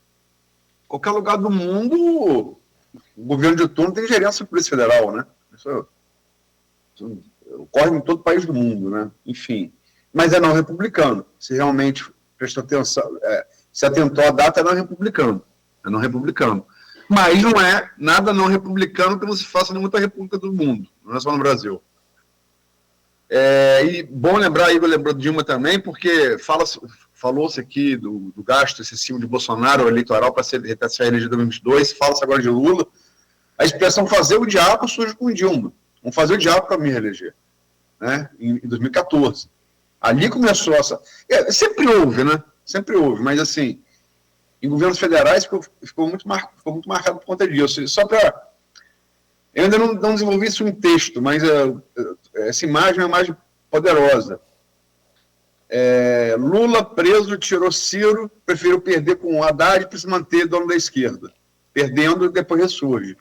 Qualquer lugar do mundo, o governo de turno tem gerência da Polícia Federal, né? Isso ocorre em todo país do mundo, né? Enfim. Mas é não republicano. Se realmente prestou atenção, se atentou à data, é não republicano. É não republicano. Mas não é nada não republicano que não se faça em muita república do mundo, não é só no Brasil. E bom lembrar, Igor lembrou de Dilma também, porque falou-se aqui do gasto excessivo de Bolsonaro eleitoral para ser reelegido em 2022, fala-se agora de Lula. A expressão fazer o diabo surge com Dilma. Vamos fazer o diabo para me reeleger, né? Em 2014. Ali começou essa... sempre houve, né? Sempre houve, mas assim, em governos federais ficou muito marcado por conta disso. Só para... Eu ainda não desenvolvi isso em texto, mas essa imagem é uma imagem poderosa. Lula preso, tirou Ciro, preferiu perder com o Haddad para se manter dono da esquerda. Perdendo e depois ressurge.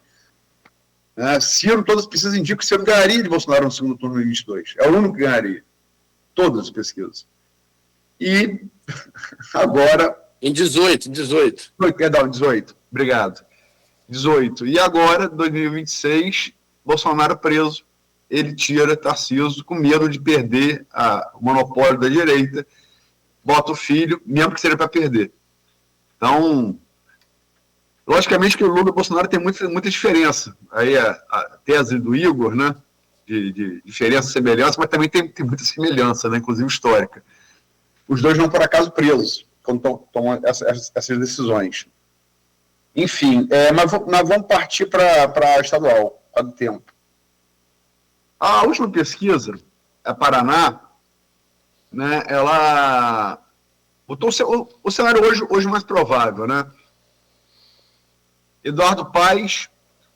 Ciro, todas as pesquisas indicam que Ciro ganharia de Bolsonaro no segundo turno de 2022. É o único que ganharia. Todas as pesquisas. E agora... Em 18. Perdão, 18. Obrigado. 18. E agora, 2026, Bolsonaro preso. Ele tira Tarcísio com medo de perder o monopólio da direita, bota o filho, mesmo que seja para perder. Então, logicamente que o Lula e o Bolsonaro tem muita diferença. Aí a tese do Igor, né, de diferença e semelhança, mas também tem muita semelhança, né, inclusive histórica. Os dois não, por acaso, presos quando tomam essas decisões. Enfim, mas vamos partir para a estadual, para o tempo. A última pesquisa, a Paraná, né, ela botou o cenário hoje mais provável, né? Eduardo Paes,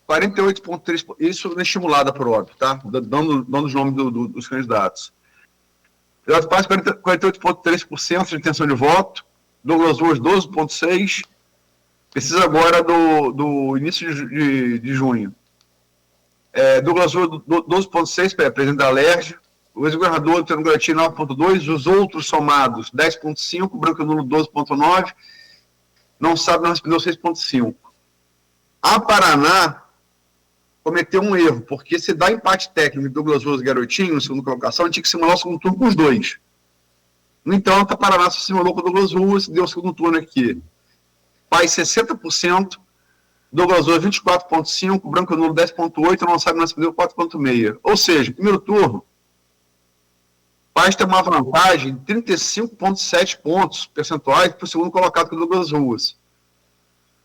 48,3%, isso estimulada por óbvio, tá? Dando os nomes dos candidatos. Eduardo Paes, 48,3% de intenção de voto. Douglas Ruas, 12,6%. Precisa agora do início de junho. Douglas Ruas, 12,6%, presidente da Alerj. O ex-governador Luciano Garotinho, 9,2%. Os outros somados, 10,5%. Branco e Nulo, 12,9%. Não sabe, não respondeu, 6,5%. A Paraná cometeu um erro, porque se dá empate técnico de Douglas Ruas e Garotinho, na segunda colocação, tinha que simular o segundo turno com os dois. No entanto, a Paraná se simulou com o Douglas Ruas, deu o segundo turno aqui. Paes, 60%, Douglas Ruas, 24,5%, Branco e Nulo, 10,8%, não sabe, não respondeu, 4,6%. Ou seja, primeiro turno, Paes tem uma vantagem de 35,7 pontos percentuais para o segundo colocado com o Douglas Ruas.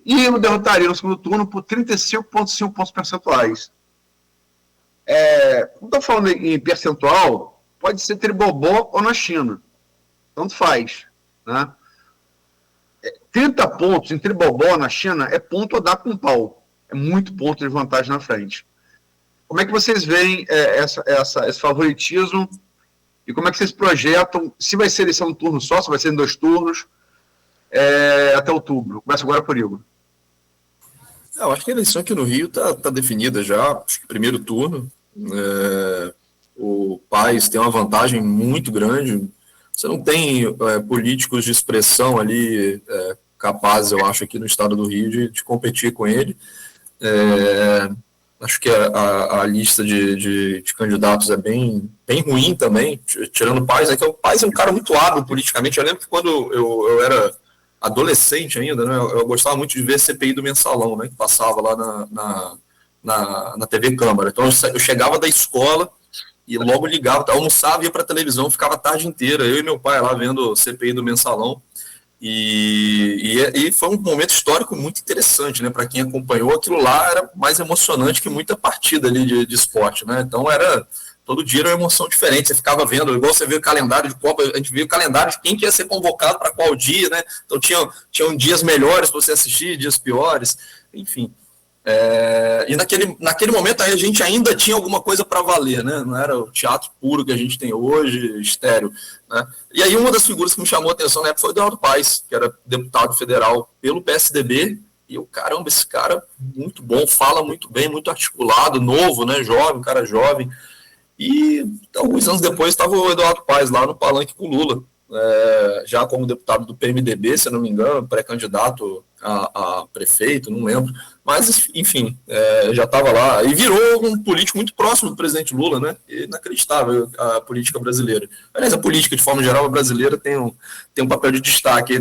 E o derrotaria no segundo turno por 35,5 pontos percentuais. Não estou falando em percentual, pode ser Tribobó ou na China. Tanto faz. Né? 30 pontos em Tribobó na China é ponto a dar com pau. É muito ponto de vantagem na frente. Como é que vocês veem esse favoritismo e como é que vocês projetam, se vai ser eleição em turno só, se vai ser em 2 turnos, até outubro? Começa agora por Igor. Eu acho que a eleição aqui no Rio está definida já, acho que primeiro turno. O Paes tem uma vantagem muito grande. Você não tem políticos de expressão ali capazes, eu acho, aqui no estado do Rio de competir com ele. Acho que a lista de candidatos é bem ruim também, tirando o Paes. O Paes é um cara muito hábil politicamente. Eu lembro que quando eu era adolescente ainda, né, eu gostava muito de ver CPI do Mensalão, né, que passava lá na TV Câmara. Então eu chegava da escola e logo ligava, almoçava, ia para a televisão, ficava a tarde inteira, eu e meu pai lá vendo CPI do Mensalão. E foi um momento histórico muito interessante, né? Para quem acompanhou, aquilo lá era mais emocionante que muita partida ali de esporte, né? Então todo dia era uma emoção diferente. Você ficava vendo, igual você vê o calendário de Copa, a gente via o calendário de quem que ia ser convocado para qual dia, né? Então tinham dias melhores para você assistir, dias piores, enfim. E naquele momento a gente ainda tinha alguma coisa para valer, né? Não era o teatro puro que a gente tem hoje, estéreo, né? E aí uma das figuras que me chamou a atenção na época foi o Eduardo Paes, que era deputado federal pelo PSDB, e eu, caramba, esse cara muito bom, fala muito bem, muito articulado, novo, né? Jovem, cara jovem. E alguns anos depois estava o Eduardo Paes lá no palanque com o Lula, já como deputado do PMDB, se eu não me engano, pré-candidato a prefeito, não lembro, mas enfim, já estava lá e virou um político muito próximo do presidente Lula, né? Inacreditável a política brasileira. Aliás, a política de forma geral brasileira tem um papel de destaque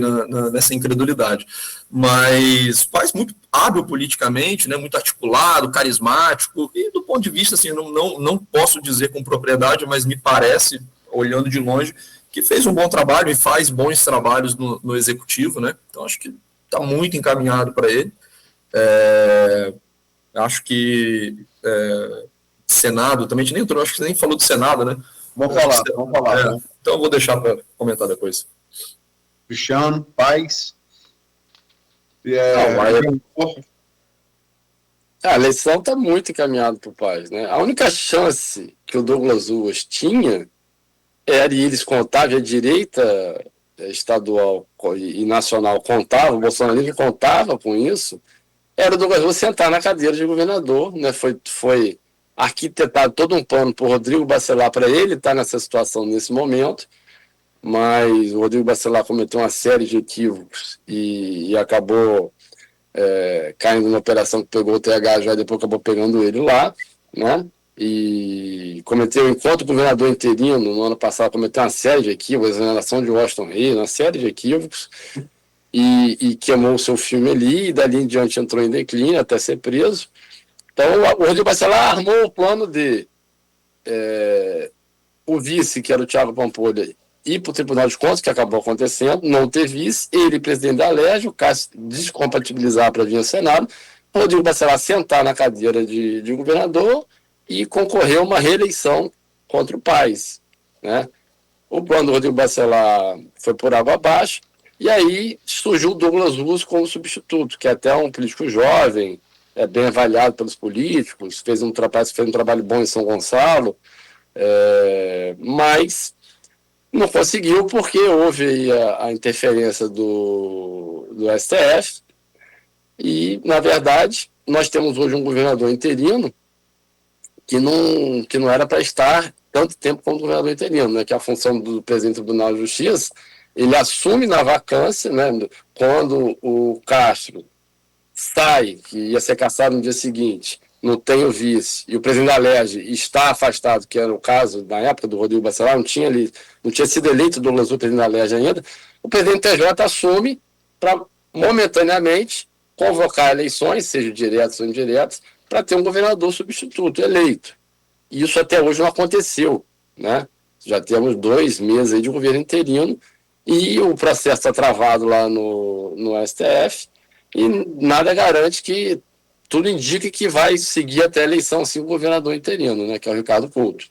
nessa incredulidade, mas faz muito hábil politicamente, né? Muito articulado, carismático, e do ponto de vista, assim, não posso dizer com propriedade, mas me parece, olhando de longe, que fez um bom trabalho e faz bons trabalhos no executivo, né? Então acho que está muito encaminhado para ele. Acho que Senado também, a gente nem entrou, acho que você nem falou do Senado, né? Vamos falar. Né? Então eu vou deixar para comentar depois. Cristiano, Paes. A eleição está muito encaminhada para o Paes, né? A única chance que o Douglas Ruas tinha era, e eles contavam, a direita estadual e nacional contava, o bolsonarismo contava com isso, era o Douglas Ruas sentar na cadeira de governador, né? Foi arquitetado todo um plano por Rodrigo Bacelar para ele estar nessa situação nesse momento, mas o Rodrigo Bacelar cometeu uma série de equívocos e acabou caindo na operação que pegou o TH já e depois acabou pegando ele lá, né? E cometeu, enquanto governador interino, no ano passado, cometeu uma série de equívocos, a exoneração de Washington Reis, uma série de equívocos, e queimou o seu filme ali, e dali em diante entrou em declínio até ser preso. Então, o Rodrigo Bacelar armou o plano de o vice, que era o Thiago Pampolha, ir para o Tribunal de Contas, que acabou acontecendo, não ter vice, ele, presidente da Alerj, o Cássio descompatibilizar para vir ao Senado, o Rodrigo Bacelar sentar na cadeira de governador e concorrer a uma reeleição contra o Paes, né? O plano do Rodrigo Bacelar foi por água abaixo, e aí surgiu o Douglas Russo como substituto, que é até um político jovem, é bem avaliado pelos políticos, fez um trabalho bom em São Gonçalo, mas não conseguiu porque houve aí a interferência do STF e, na verdade, nós temos hoje um governador interino que não era para estar tanto tempo como governador interino, né, que é a função do presidente do Tribunal de Justiça. Ele assume na vacância, né, quando o Castro sai, que ia ser cassado no dia seguinte, não tem o vice, e o presidente da Alerj está afastado, que era o caso na época do Rodrigo Bacelar, não tinha sido eleito do Douglas Russo presidente da Alerj ainda, o presidente TJ assume para, momentaneamente, convocar eleições, seja diretas ou indiretas, para ter um governador substituto eleito. E isso até hoje não aconteceu, né? Já temos 2 meses aí de governo interino e o processo está travado lá no STF e nada garante que, tudo indica que vai seguir até a eleição sim o governador interino, né? Que é o Ricardo Couto,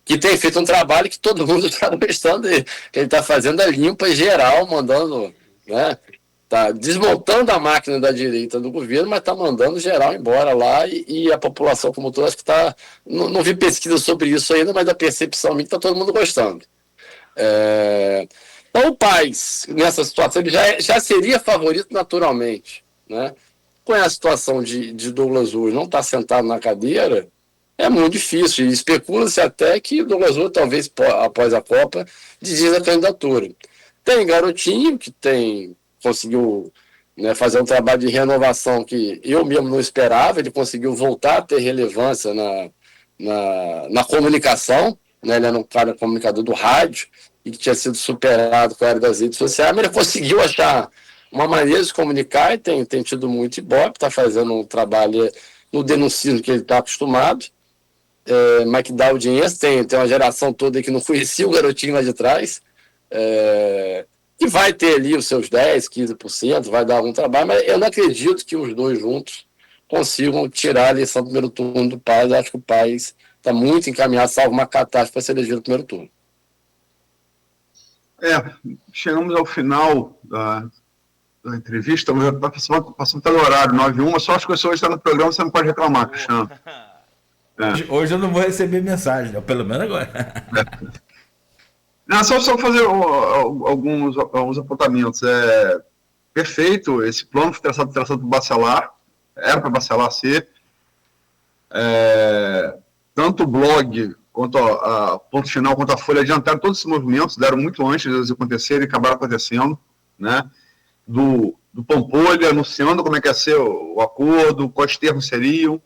que tem feito um trabalho que todo mundo está gostando dele, que ele está fazendo a limpa geral, mandando, né? Está desmontando a máquina da direita do governo, mas está mandando geral embora lá e a população como toda, acho que está... Não vi pesquisa sobre isso ainda, mas a percepção minha está todo mundo gostando. Então o Paes, nessa situação, ele já seria favorito naturalmente, né? Com a situação de Douglas Russo não estar sentado na cadeira, é muito difícil, e especula-se até que o Douglas Russo, talvez após a Copa, desista da candidatura. Tem Garotinho, que conseguiu, né, fazer um trabalho de renovação que eu mesmo não esperava, ele conseguiu voltar a ter relevância na comunicação, né, ele era um cara comunicador do rádio e que tinha sido superado com a área das redes sociais, mas ele conseguiu achar uma maneira de se comunicar e tem tido muito ibope, está fazendo um trabalho no denuncismo que ele está acostumado, mas que dá audiência, tem uma geração toda aí que não conhecia o Garotinho lá de trás, que vai ter ali os seus 10%, 15%, vai dar algum trabalho, mas eu não acredito que os dois juntos consigam tirar a eleição do primeiro turno do Paes. Acho que o Paes está muito encaminhado, salvo uma catástrofe, para ser elegido no primeiro turno. Chegamos ao final da entrevista, passando pelo horário, 9h01, só as pessoas estão no programa, você não pode reclamar, Cristiano. Hoje eu não vou receber mensagem, pelo menos agora. Não, só fazer alguns apontamentos. Perfeito, esse plano foi traçado por Bacelar, era para Bacelar ser. Tanto o blog, quanto a Ponto Final, quanto a Folha adiantaram todos esses movimentos, deram muito antes de eles acontecerem e acabaram acontecendo, né? Do Pampolha anunciando como é que ia ser o acordo, quais termos seriam.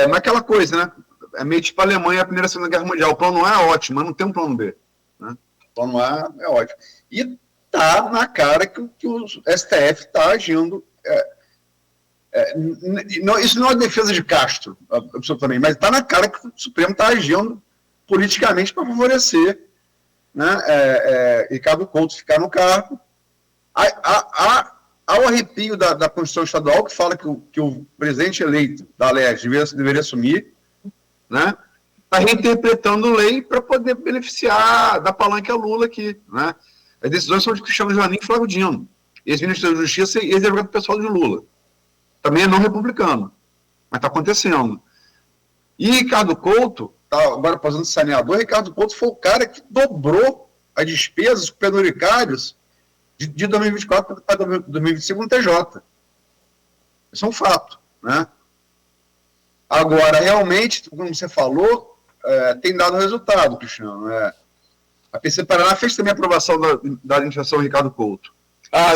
Mas aquela coisa, né? É meio tipo a Alemanha, a Primeira e a Segunda Guerra Mundial. O plano A é ótimo, mas não tem um plano B. Né? O plano A é ótimo. E tá na cara que o STF está agindo. Isso não é defesa de Castro, absolutamente, mas está na cara que o Supremo está agindo politicamente para favorecer, né, Ricardo Couto ficar no cargo. Há o arrepio da Constituição Estadual que fala que o presidente eleito da Alerj deveria assumir, né? Está reinterpretando lei para poder beneficiar da palanque a Lula aqui, né? As decisões são de Cristiano Zanin e Flávio Dino, ex-ministro da Justiça e ex-delegado pessoal de Lula. Também é não republicano, mas está acontecendo. E Ricardo Couto, tá agora passando de saneador, Ricardo Couto foi o cara que dobrou as despesas penduricários de 2024 para 2025 no TJ. Isso é um fato, né? Agora, realmente, como você falou, tem dado resultado, Cristiano. A PC Paraná fez também a aprovação da administração Ricardo Couto.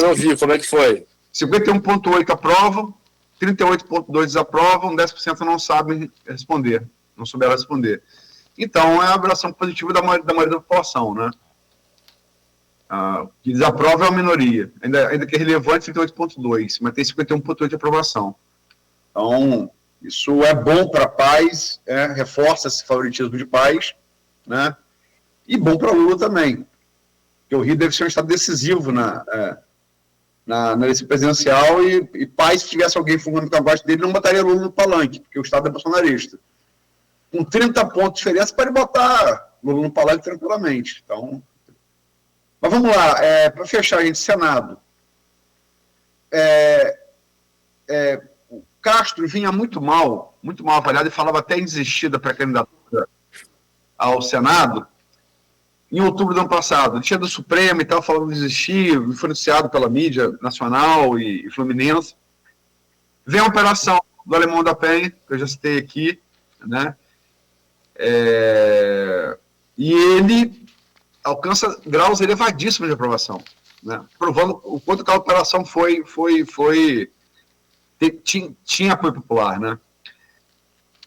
Não vi, como é que foi? 51,8% aprovam, 38,2% desaprovam, 10% não sabem responder, não souberam responder. Então, é uma avaliação positiva da maioria da população, né? Que desaprova é a minoria, ainda que é relevante, 38,2%, mas tem 51,8% de aprovação. Então, Isso é bom para a paz, reforça esse favoritismo de paz, né? E bom para Lula também, porque o Rio deve ser um estado decisivo na eleição presidencial e paz, se tivesse alguém fumando o cangote dele, não botaria Lula no palanque, porque o estado é bolsonarista. Com 30 pontos de diferença, pode botar Lula no palanque tranquilamente. Então, mas vamos lá, para fechar, gente, Senado. O Castro vinha muito mal avaliado e falava até em desistir da pré-candidatura ao Senado em outubro do ano passado. Ele tinha do Supremo e tal, falando em desistir, foi noticiado pela mídia nacional e fluminense. Vem a operação do Alemão da Penha, que eu já citei aqui, né? E ele alcança graus elevadíssimos de aprovação, né? Provando o quanto que a operação tinha apoio popular, né?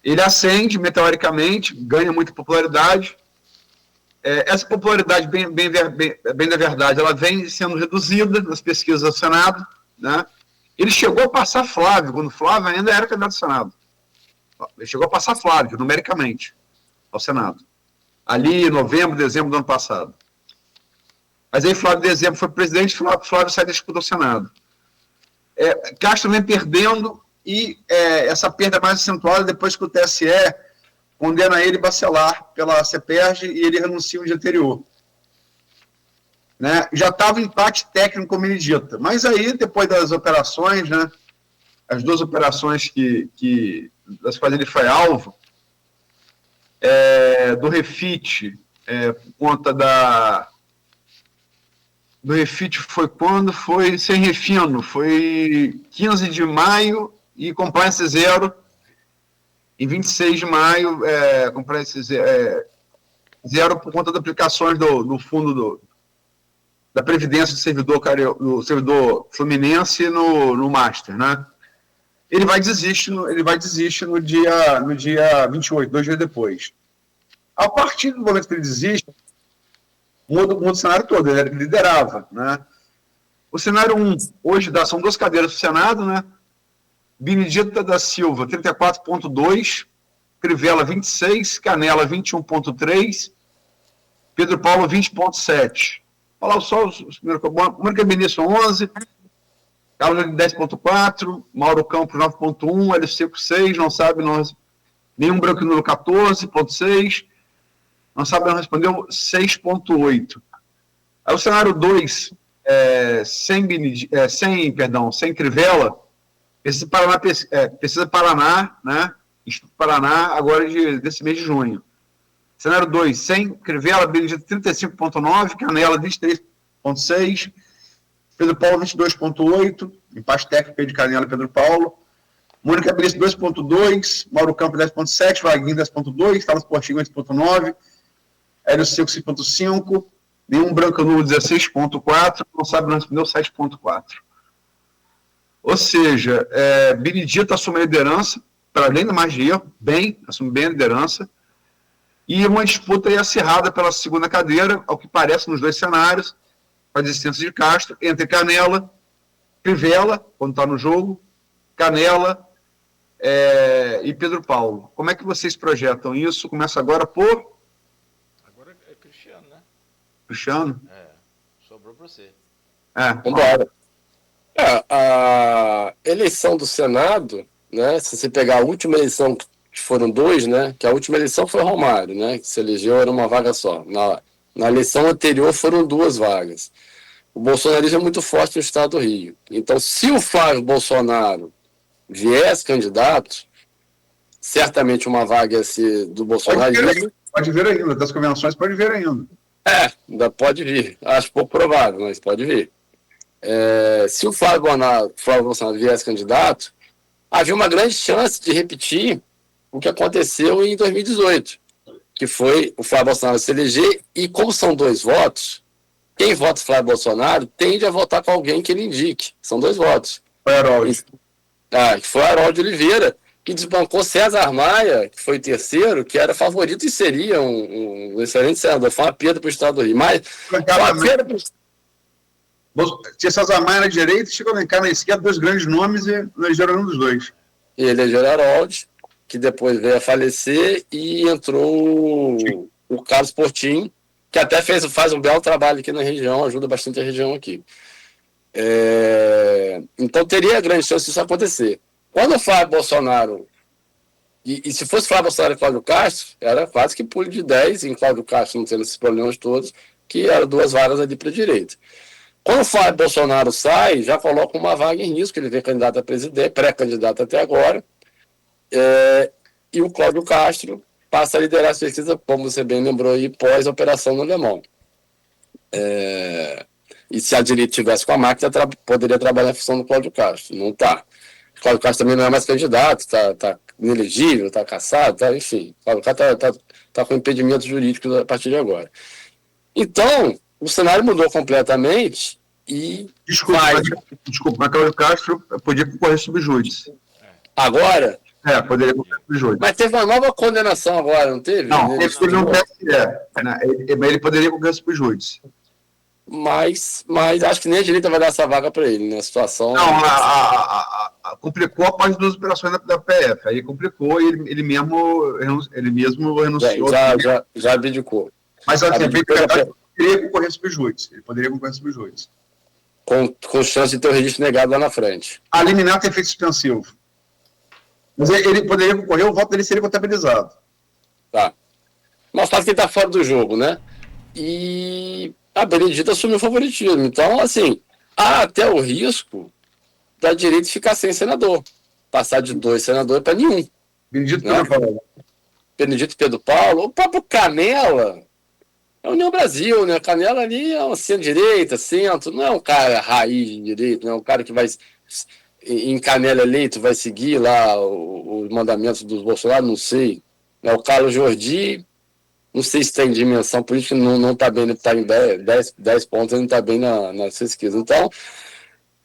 Ele ascende meteoricamente, ganha muita popularidade. Essa popularidade, bem da verdade, ela vem sendo reduzida nas pesquisas do Senado, né? Ele chegou a passar Flávio, quando Flávio ainda era candidato ao Senado. Ele chegou a passar Flávio, numericamente, ao Senado. Ali em novembro, dezembro do ano passado. Mas aí Flávio, em dezembro, foi presidente, Flávio sai da disputa ao Senado. Castro vem perdendo e essa perda é mais acentuada depois que o TSE condena ele bacelar pela CEPERJ e ele renuncia no dia anterior. Né? Já estava em empate técnico com o Benedita, mas aí, depois das operações, né, as duas operações das quais ele foi alvo, do refit, por conta do refit foi quando? Foi sem refino, foi 15 de maio e compliance zero, em 26 de maio, compliance zero por conta das aplicações do fundo da Previdência do servidor fluminense no Master, né? Ele vai desistir no dia 28, 2 dias depois. A partir do momento que ele desiste, muda o cenário todo, ele liderava, né? O cenário 1, hoje são 2 cadeiras do Senado, né? Benedita da Silva, 34,2, Crivella, 26, Canela, 21,3, Pedro Paulo, 20,7. Falar só os primeiros. Mônica Benício, 11, Carlos, 10,4, Mauro Campos, 9,1, Hélio Seco, 6, não sabe, nenhum branco e nulo, 14,6, não sabe, não respondeu, 6,8. Aí o cenário 2, sem Crivella, precisa Paraná, né? Instituto Paraná, agora desse mês de junho. Cenário 2, sem Crivella, Benedito 35,9, Canela 23,6, Pedro Paulo 22,8, empate técnico de Canela e Pedro Paulo, Mônica Benício 2,2, Mauro Campos 10,7, Vaguinho 10,2, Carlos Portinho 8,9, Hélio Seco 5,5, nenhum branco nulo 16,4, não sabe, não respondeu 7,4. Ou seja, Benedito assume a liderança, para além do mais de erro, assume bem a liderança, e uma disputa aí acirrada pela segunda cadeira, ao que parece nos 2 cenários, com a existência de Castro, entre Canela, Crivella, quando está no jogo, Canela e Pedro Paulo. Como é que vocês projetam isso? Começa agora por... Agora é Cristiano, né? Cristiano? Sobrou para você. Vambora. A eleição do Senado, né, se você pegar a última eleição, que foram 2, né, que a última eleição foi Romário, né, que se elegeu era uma vaga só. Na eleição anterior foram 2 vagas. O bolsonarismo é muito forte no estado do Rio. Então, se o Flávio Bolsonaro viesse candidato, certamente uma vaga ia ser do bolsonarismo. Pode vir ainda, das convenções pode vir ainda. Ainda pode vir. Acho pouco provável, mas pode vir. Se o Flávio Bolsonaro viesse candidato, havia uma grande chance de repetir o que aconteceu em 2018, que foi o Flávio Bolsonaro se eleger, e como são 2 votos, quem vota Flávio Bolsonaro tende a votar com alguém que ele indique. São 2 votos. Foi Harold. Que foi Harold Oliveira, que desbancou César Maia, que foi 3º, que era favorito e seria um excelente senador. Foi uma perda para o estado do Rio. Mas tinha César Maia na direita, chegou a cá na esquerda, 2 grandes nomes e elegeram um dos 2. e elegeram Harold, que depois veio a falecer, e entrou o Carlos Portinho, que até faz um belo trabalho aqui na região, ajuda bastante a região aqui. Então teria grande chance disso acontecer. Quando o Flávio Bolsonaro, e se fosse Flávio Bolsonaro e Cláudio Castro, era quase que pulo de 10, em Cláudio Castro não tendo esses problemas todos, que eram 2 vagas ali para a direita. Quando o Flávio Bolsonaro sai, já coloca uma vaga em risco, ele vem candidato a presidente, pré-candidato até agora, e o Cláudio Castro passa a liderar as pesquisas, como você bem lembrou aí, pós-operação no Alemão. E se a direita tivesse com a máquina, poderia trabalhar a função do Cláudio Castro. Não está. O Cláudio Castro também não é mais candidato, está inelegível, está cassado, enfim. O Cláudio Castro está com impedimento jurídico a partir de agora. Então, o cenário mudou completamente e... Desculpa, mas Cláudio Castro podia concorrer subjúdice. Agora? Poderia concorrer subjúdice. Mas teve uma nova condenação agora, não teve? Não, ele não TSE, mas ele poderia concorrer subjúdice. Mas acho que nem a direita vai dar essa vaga para ele, né? A situação... Não, complicou após 2 operações da PF. Aí complicou e ele mesmo renunciou. Já abdicou. Mas assim, ele poderia concorrer subjúdice. Ele poderia concorrer subjúdice. Com chance de ter o registro negado lá na frente. A liminar tem efeito suspensivo. Mas ele poderia concorrer, o voto dele seria contabilizado. Tá. Mas faz que ele está fora do jogo, né? E a Benedita assumiu o favoritismo. Então, assim, há até o risco da direita ficar sem senador. Passar de 2 senadores para nenhum. Benedito Pedro Paulo. Benedito Pedro Paulo. O próprio Canela é União Brasil, né? Canela ali é um centro-direita, centro. Não é um cara raiz de direita, não é um cara que vai... Em Canela eleito vai seguir lá os mandamentos dos Bolsonaro, não sei. O Carlos Jordi, não sei se tem dimensão política, não está bem, ele está em 10 pontos, ele não está bem na pesquisa. Então,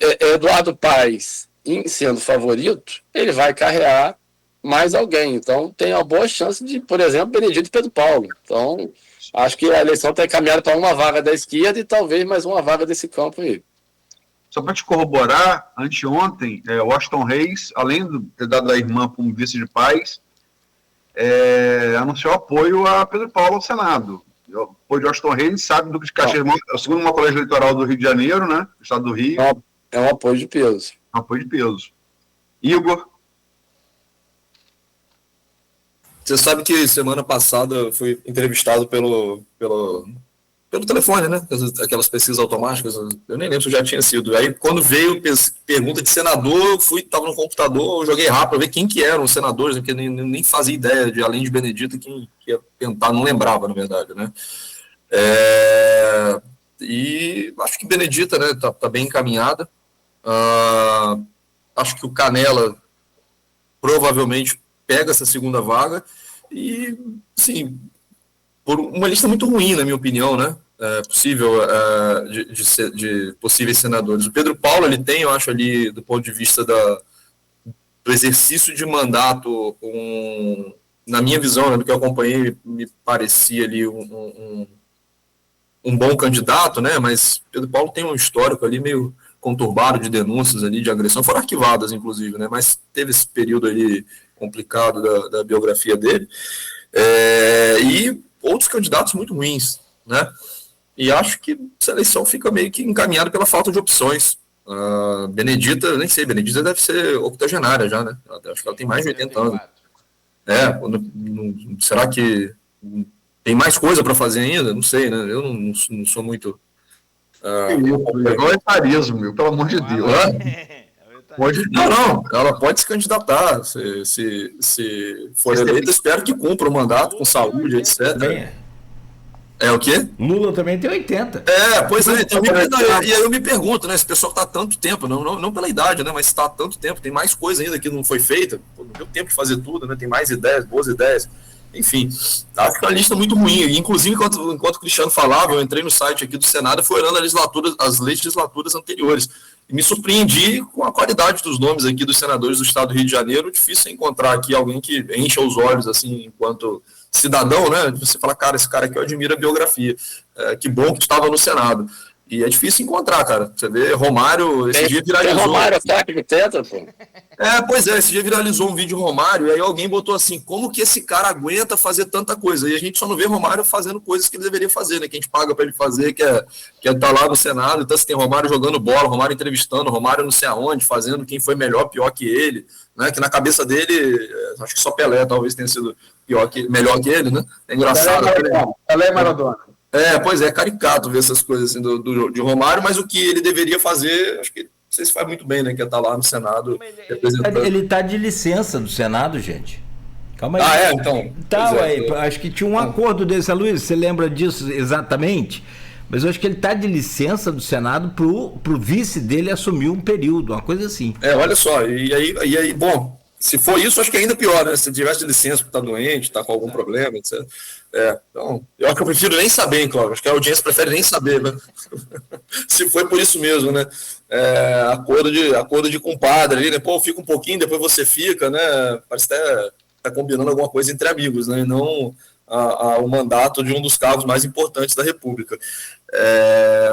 Eduardo Paes, sendo favorito, ele vai carrear mais alguém. Então, tem uma boa chance de, por exemplo, Benedito Pedro Paulo. Então, acho que a eleição está encaminhada para uma vaga da esquerda e talvez mais uma vaga desse campo aí. Só para te corroborar, anteontem, o Washington Reis, além de ter dado a irmã como vice de paz, anunciou apoio a Pedro Paulo ao Senado. O apoio de Washington Reis, sabe do que de Caxias, é o segundo maior colégio eleitoral do Rio de Janeiro, né? Do estado do Rio. É um apoio de peso. Um apoio de peso. Igor? Você sabe que semana passada eu fui entrevistado pelo telefone, né? Aquelas pesquisas automáticas, eu nem lembro se eu já tinha sido. Aí, quando veio pergunta de senador, eu estava no computador, eu joguei rápido para ver quem que eram os senadores, porque nem fazia ideia, além de Benedito, quem ia tentar, não lembrava, na verdade, né? E acho que Benedita, né, tá bem encaminhada. Acho que o Canela provavelmente pega essa segunda vaga e, sim, por uma lista muito ruim, na minha opinião, né? De possíveis senadores. O Pedro Paulo, ele tem, eu acho, ali, do ponto de vista do exercício de mandato, na minha visão, né, do que eu acompanhei, me parecia ali um bom candidato, né? Mas Pedro Paulo tem um histórico ali meio conturbado de denúncias ali, de agressão, foram arquivadas, inclusive, né? Mas teve esse período ali complicado da biografia dele. E outros candidatos muito ruins, né? E acho que essa eleição fica meio que encaminhada pela falta de opções. Benedita, nem sei, Benedita deve ser octogenária já, né? Acho que ela tem mais de 80 anos. Será que tem mais coisa para fazer ainda? Não sei, né? Eu não sou muito... Igual etarismo, meu, pelo amor de Deus. Não, ela pode se candidatar. Se for eleita, espero que cumpra o mandato com saúde, etc. É o quê? Lula também tem 80. Pois é. Então, e aí eu me pergunto, né? Esse pessoal está há tanto tempo, não pela idade, né? Mas está há tanto tempo, tem mais coisa ainda que não foi feita. Não deu tempo de fazer tudo, né? Tem mais ideias, boas ideias. Enfim, acho que é uma lista muito ruim. Inclusive, enquanto o Cristiano falava, eu entrei no site aqui do Senado e fui olhando as legislaturas anteriores. E me surpreendi com a qualidade dos nomes aqui dos senadores do estado do Rio de Janeiro. Difícil encontrar aqui alguém que encha os olhos, assim, enquanto cidadão, né? Você fala, cara, esse cara aqui eu admiro a biografia. Que bom que estava no Senado. E é difícil encontrar, cara. Você vê, Romário, esse dia viralizou. Tem Romário, técnico tetra, pô. Pois é, esse dia viralizou um vídeo de Romário, e aí alguém botou assim, como que esse cara aguenta fazer tanta coisa? E a gente só não vê Romário fazendo coisas que ele deveria fazer, né? Que a gente paga para ele fazer, que é estar lá no Senado. Então, você tem Romário jogando bola, Romário entrevistando, Romário não sei aonde, fazendo quem foi melhor, pior que ele, né? Que na cabeça dele, acho que só Pelé talvez tenha sido melhor que ele, né? É engraçado. Pelé é Maradona. Pois é caricato ver essas coisas assim de Romário, mas o que ele deveria fazer, acho que não sei se faz muito bem, né? Que é estar lá no Senado representando. Ele está de licença do Senado, gente. Calma aí. Então. Tá, acho que tinha um acordo desse, Luiz, você lembra disso exatamente? Mas eu acho que ele está de licença do Senado pro vice dele assumir um período, uma coisa assim. Olha só, e aí, bom, se for isso, acho que é ainda pior, né? Se tivesse de licença porque está doente, está com algum problema, etc. Então, eu acho que eu prefiro nem saber, hein, Cláudio? Acho que a audiência prefere nem saber, né? Se foi por isso mesmo, né? Acordo de compadre ali, né? Pô, fica um pouquinho, depois você fica, né? Parece até tá combinando alguma coisa entre amigos, né? E não o mandato de um dos cargos mais importantes da República.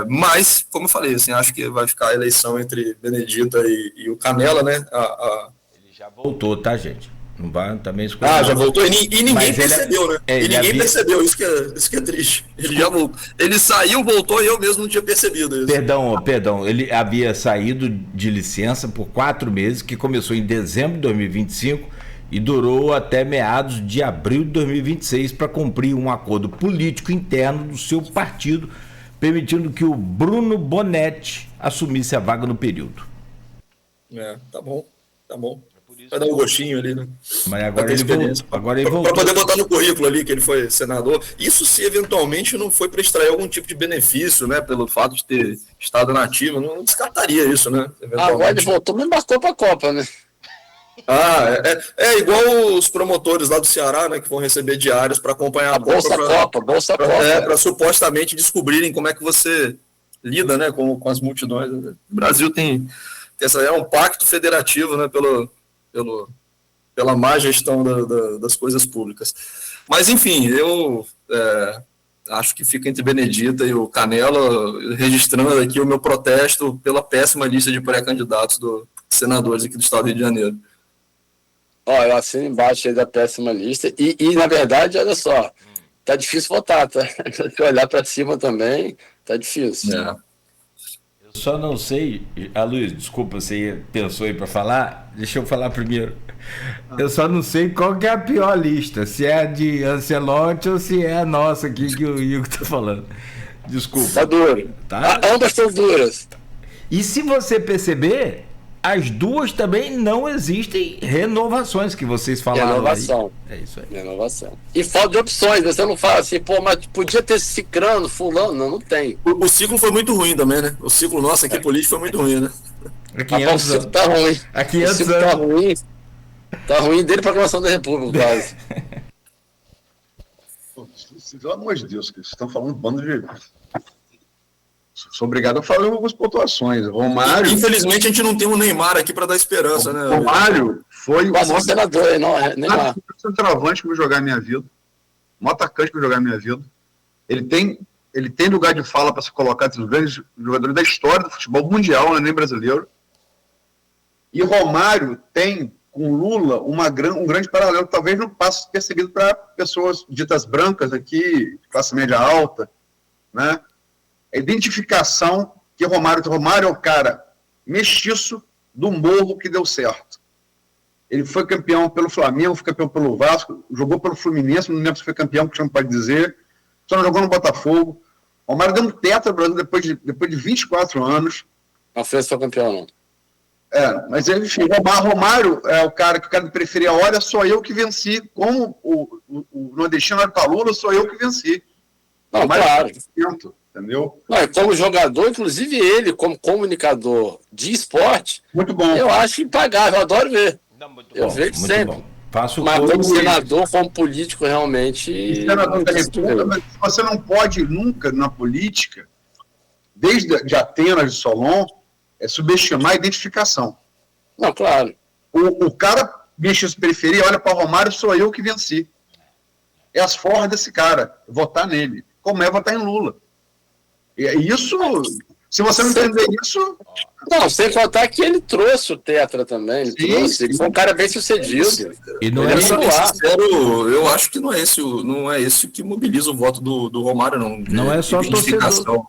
Mas, como eu falei, assim, acho que vai ficar a eleição entre Benedita e o Canela, né? Ele já voltou, tá, gente? Não vai também escolher. Já voltou e ninguém percebeu, né? E ninguém percebeu, isso que é triste. Ele já voltou. Ele saiu, voltou e eu mesmo não tinha percebido isso. Perdão, ele havia saído de licença por 4 meses, que começou em dezembro de 2025 e durou até meados de abril de 2026 para cumprir um acordo político interno do seu partido, permitindo que o Bruno Bonetti assumisse a vaga no período. Tá bom. Vai dar um gostinho ali, né? Mas agora ele voltou. Para poder botar no currículo ali que ele foi senador. Isso se eventualmente não foi para extrair algum tipo de benefício, né? Pelo fato de ter estado na ativa, não descartaria isso, né? Agora ele voltou, mas embarcou para a Copa, né? Igual os promotores lá do Ceará, né? Que vão receber diários para acompanhar a Bolsa Copa. Para supostamente descobrirem como é que você lida, né? Com as multidões. O Brasil tem um pacto federativo, né? Pela má gestão das coisas públicas. Mas, enfim, eu acho que fica entre Benedita e o Canela, registrando aqui o meu protesto pela péssima lista de pré-candidatos dos senadores aqui do estado do Rio de Janeiro. Eu assino embaixo aí da péssima lista e na verdade, olha só, tá difícil votar, tá? Se olhar para cima também, tá difícil. Eu só não sei, Luiz, desculpa, você pensou aí para falar, deixa eu falar primeiro. Eu só não sei qual que é a pior lista, se é a de Ancelotti ou se é a nossa aqui que o Igor tá falando. Desculpa. Tá duro. Tá? Ambas estão duras. E se você perceber, as duas também não existem renovações que vocês falaram. Renovação. Aí. É isso aí. Renovação. E falta de opções, você não fala assim, mas podia ter cicrano, fulano, não tem. O ciclo foi muito ruim também, né? O ciclo nosso aqui político foi muito ruim, né? O ciclo tá ruim. O ciclo tá ruim. Tá ruim desde a proclamação da República, quase. Pelo amor de Deus, vocês estão falando um bando de... Sou obrigado a falar algumas pontuações. Romário... Infelizmente, a gente não tem um Neymar aqui para dar esperança, né? Romário foi o maior senador, não é Neymar. Centroavante que eu vou jogar na minha vida. O maior atacante que eu vou jogar na minha vida. Ele tem lugar de fala para se colocar entre os grandes jogadores da história do futebol mundial, não é nem brasileiro. E Romário tem, com Lula, um grande paralelo, que talvez não passe percebido para pessoas ditas brancas aqui, classe média alta, né? A identificação que Romário é o cara mestiço do morro que deu certo. Ele foi campeão pelo Flamengo, foi campeão pelo Vasco, jogou pelo Fluminense, não lembro se foi campeão, que não pode dizer, só não jogou no Botafogo. Romário deu um tetra no Brasil depois de 24 anos. Não foi só campeão, não. Mas enfim, Romário é o cara que o cara de periferia olha, sou eu que venci. Como o nordestino olha para Lula, sou eu que venci. Não, Romário claro. Entendeu? Não, como jogador, inclusive ele, como comunicador de esporte, muito bom. Eu acho impagável, eu adoro ver. Eu vejo sempre. Faço mas como senador, como político, realmente... Senador da República, mas você não pode nunca, na política, desde de Atenas, de Solon, subestimar a identificação. Não, claro. O cara mexe essa periferia, olha para Romário, sou eu que venci. É as forras desse cara, votar nele. Como é votar em Lula. E isso, se você não entender isso... Não, sem contar que ele trouxe o Tetra também. Ele foi um cara bem sucedido. E não Eu é sou bem sincero, eu acho que não é esse que mobiliza o voto do Romário, não. Não é só torcedor.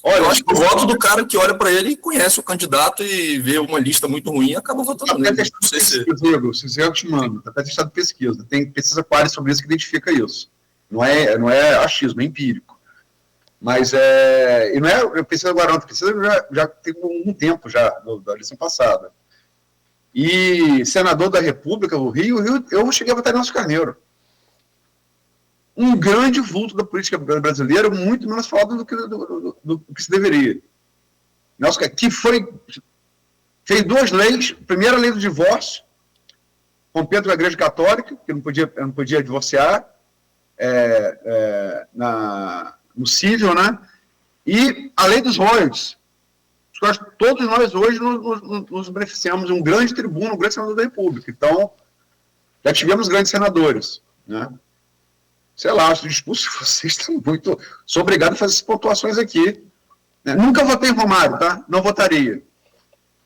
Olha, eu acho que o voto do cara que olha para ele e conhece o candidato e vê uma lista muito ruim e acaba votando nele. Até testado pesquisa, eu te mando. Até testado pesquisa. Tem pesquisa Qualy sobre isso que identifica isso. Não é achismo, é empírico. Mas e não é pesquisa agora, não. Pesquisa já tem um tempo já, da eleição passada. E senador da República, o Rio, eu cheguei a votar em Nelson Carneiro. Um grande vulto da política brasileira, muito menos falado do que se deveria. Nelson que fez 2 leis. Primeira lei do divórcio, rompendo com a Igreja Católica, que não podia divorciar no civil, né? E a lei dos royalties. Todos nós hoje nos beneficiamos de um grande tribuno, um grande senador da República. Então, já tivemos grandes senadores, né? Sei lá, acho discurso de vocês está muito... Sou obrigado a fazer essas pontuações aqui. Né? Nunca votei em Romário, tá? Não votaria.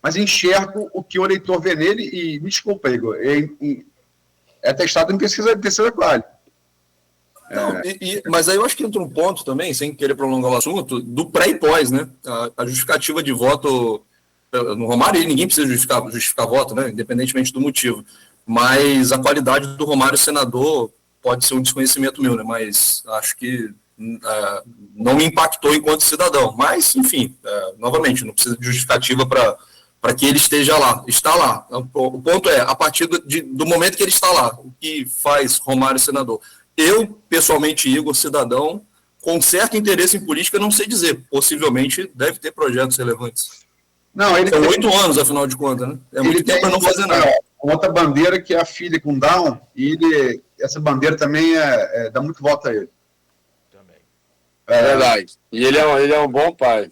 Mas enxergo o que o eleitor vê nele e, me desculpa, Igor, é testado em pesquisa Qualy. Não, mas aí eu acho que entra um ponto também, sem querer prolongar o assunto, do pré e pós, né? A justificativa de voto no Romário, ninguém precisa justificar voto, né? Independentemente do motivo. Mas a qualidade do Romário senador pode ser um desconhecimento meu, né? Mas acho que não me impactou enquanto cidadão. Mas, enfim, novamente, não precisa de justificativa para que ele esteja lá. Está lá. O ponto é, a partir do momento que ele está lá, o que faz Romário senador? Eu, pessoalmente, Igor, cidadão, com certo interesse em política, não sei dizer. Possivelmente deve ter projetos relevantes. Não, ele São 8 anos, afinal de contas, né? É muito tempo para não fazer nada. Outra bandeira que é a filha com Down, e essa bandeira também dá muito voto a ele. Também. É verdade. E ele é um bom pai.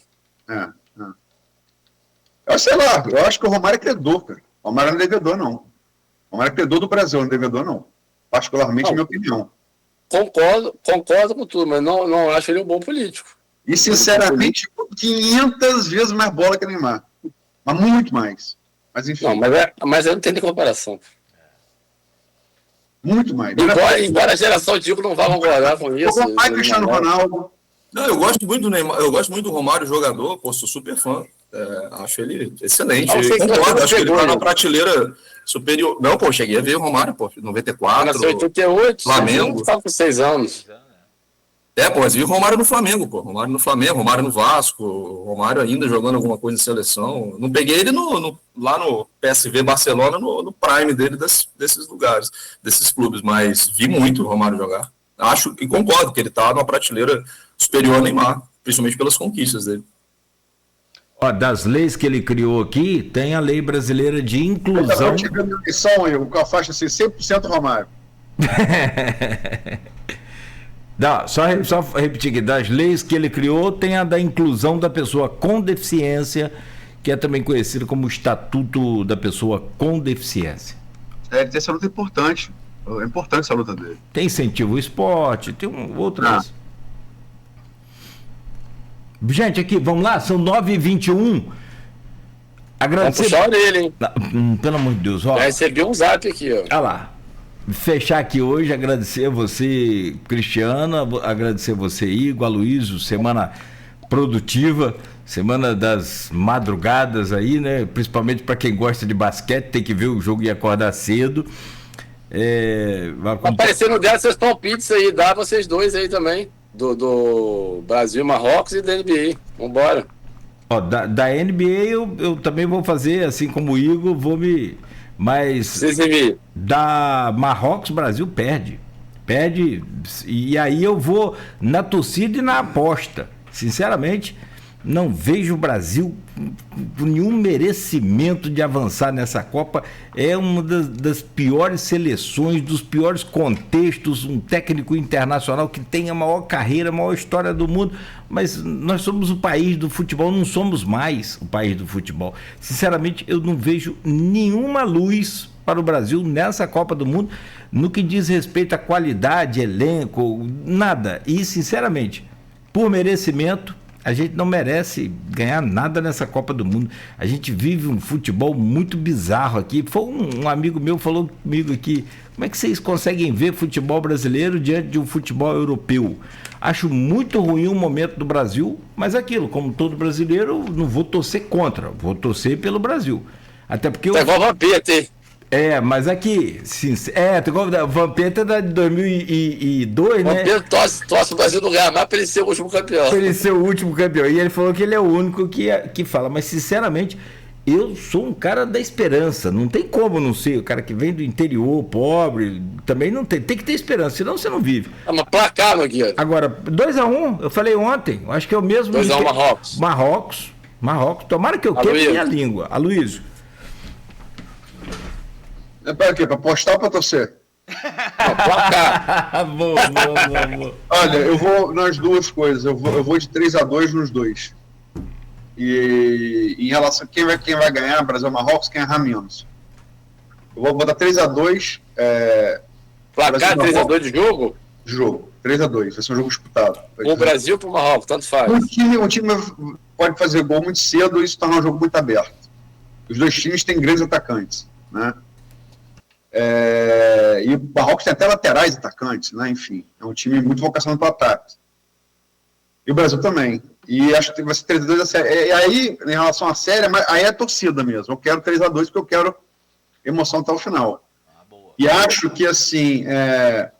Eu sei lá, eu acho que o Romário é credor, cara. O Romário não é devedor, não. O Romário é credor do Brasil, não é devedor, não. Particularmente, minha opinião. Concordo com tudo, mas não acho ele um bom político. E, sinceramente, 500 vezes mais bola que Neymar. Mas muito mais. Mas, enfim. Não, mas eu não tenho comparação. Muito mais. Embora a geração de Igor não vá concordar com isso. O pai Cristiano Ronaldo. Não, eu gosto muito do Neymar, eu gosto muito do Romário, jogador, sou super fã. Acho ele excelente. Concordo, acho que ele está na prateleira superior. Não, cheguei a ver o Romário, 94. Nasceu em 88, Flamengo. Estava com 6 anos. Mas vi o Romário no Flamengo, Romário no Flamengo, Romário no Vasco, Romário ainda jogando alguma coisa em seleção. Não peguei ele lá no PSV Barcelona, no prime dele desses lugares, desses clubes, mas vi muito o Romário jogar. Acho e concordo que ele está numa prateleira superior ao Neymar, principalmente pelas conquistas dele. Das leis que ele criou aqui, tem a lei brasileira de inclusão. Eu tive a minha missão, com a faixa assim, 100% Romário. Só repetir aqui, das leis que ele criou, tem a da inclusão da pessoa com deficiência, que é também conhecida como Estatuto da Pessoa com Deficiência. Essa luta é importante. É importante essa luta dele. Tem incentivo ao esporte, tem outras. Gente, aqui, vamos lá, são 9h21. Agradecer. Vamos puxar ele, hein? Pelo amor de Deus, Já recebi um zap aqui, ó. Olha lá. Fechar aqui hoje, agradecer a você, Cristiana, agradecer a você, Igor, Aloysio, semana produtiva, semana das madrugadas aí, né? Principalmente para quem gosta de basquete, tem que ver o jogo e acordar cedo. Aparecendo dela, vocês palpites aí, dá vocês dois aí também, do Brasil, Marrocos e da NBA. Vambora. Da NBA eu também vou fazer, assim como o Igor, mas da Marrocos, Brasil perde, e aí eu vou na torcida e na aposta. Sinceramente, não vejo o Brasil com nenhum merecimento de avançar nessa Copa. É uma das piores seleções, dos piores contextos, um técnico internacional que tem a maior carreira, a maior história do mundo, mas nós somos o país do futebol, não somos mais o país do futebol. Sinceramente, eu não vejo nenhuma luz para o Brasil nessa Copa do Mundo, no que diz respeito à qualidade, elenco, nada. E, sinceramente, por merecimento, A gente não merece ganhar nada nessa Copa do Mundo. A gente vive um futebol muito bizarro aqui. Foi um amigo meu falou comigo aqui, como é que vocês conseguem ver futebol brasileiro diante de um futebol europeu? Acho muito ruim o momento do Brasil, mas aquilo, como todo brasileiro, não vou torcer contra, vou torcer pelo Brasil. Até porque... Tá igual o Vampeta. Mas aqui, sim, o Vampeta é de 2002, né? O Vampeta torce o Brasil no ganhar mais pra ele ser o último campeão. Pra ele ser o último campeão. E ele falou que ele é o único que fala. Mas, sinceramente, eu sou um cara da esperança. Não tem como não ser. O cara que vem do interior, pobre, também não tem. Tem que ter esperança, senão você não vive. Mas placar, Nogueira. Agora, 2-1, eu falei ontem. Eu acho que é o mesmo. 2-1 Marrocos. Tomara que eu queime minha língua. Aloysio. É para quê? Para apostar ou para torcer? Placar. Boa. Olha, eu vou nas duas coisas. Eu vou de 3-2 nos dois. E em relação a quem vai ganhar, Brasil ou Marrocos, quem errar menos. Eu vou botar 3-2. Placar 3-2 de jogo? Jogo. 3-2. Vai ser um jogo disputado. O Brasil para o Marrocos, tanto faz. Um time pode fazer gol muito cedo e isso torna um jogo muito aberto. Os dois times têm grandes atacantes, né? E o Marrocos tem até laterais atacantes, né? Enfim, é um time muito vocacionado para o ataque. E o Brasil também. E acho que vai ser 3-2 a série. E aí, em relação à série, aí é torcida mesmo. Eu quero 3-2 porque eu quero emoção até o final. E acho que, assim, a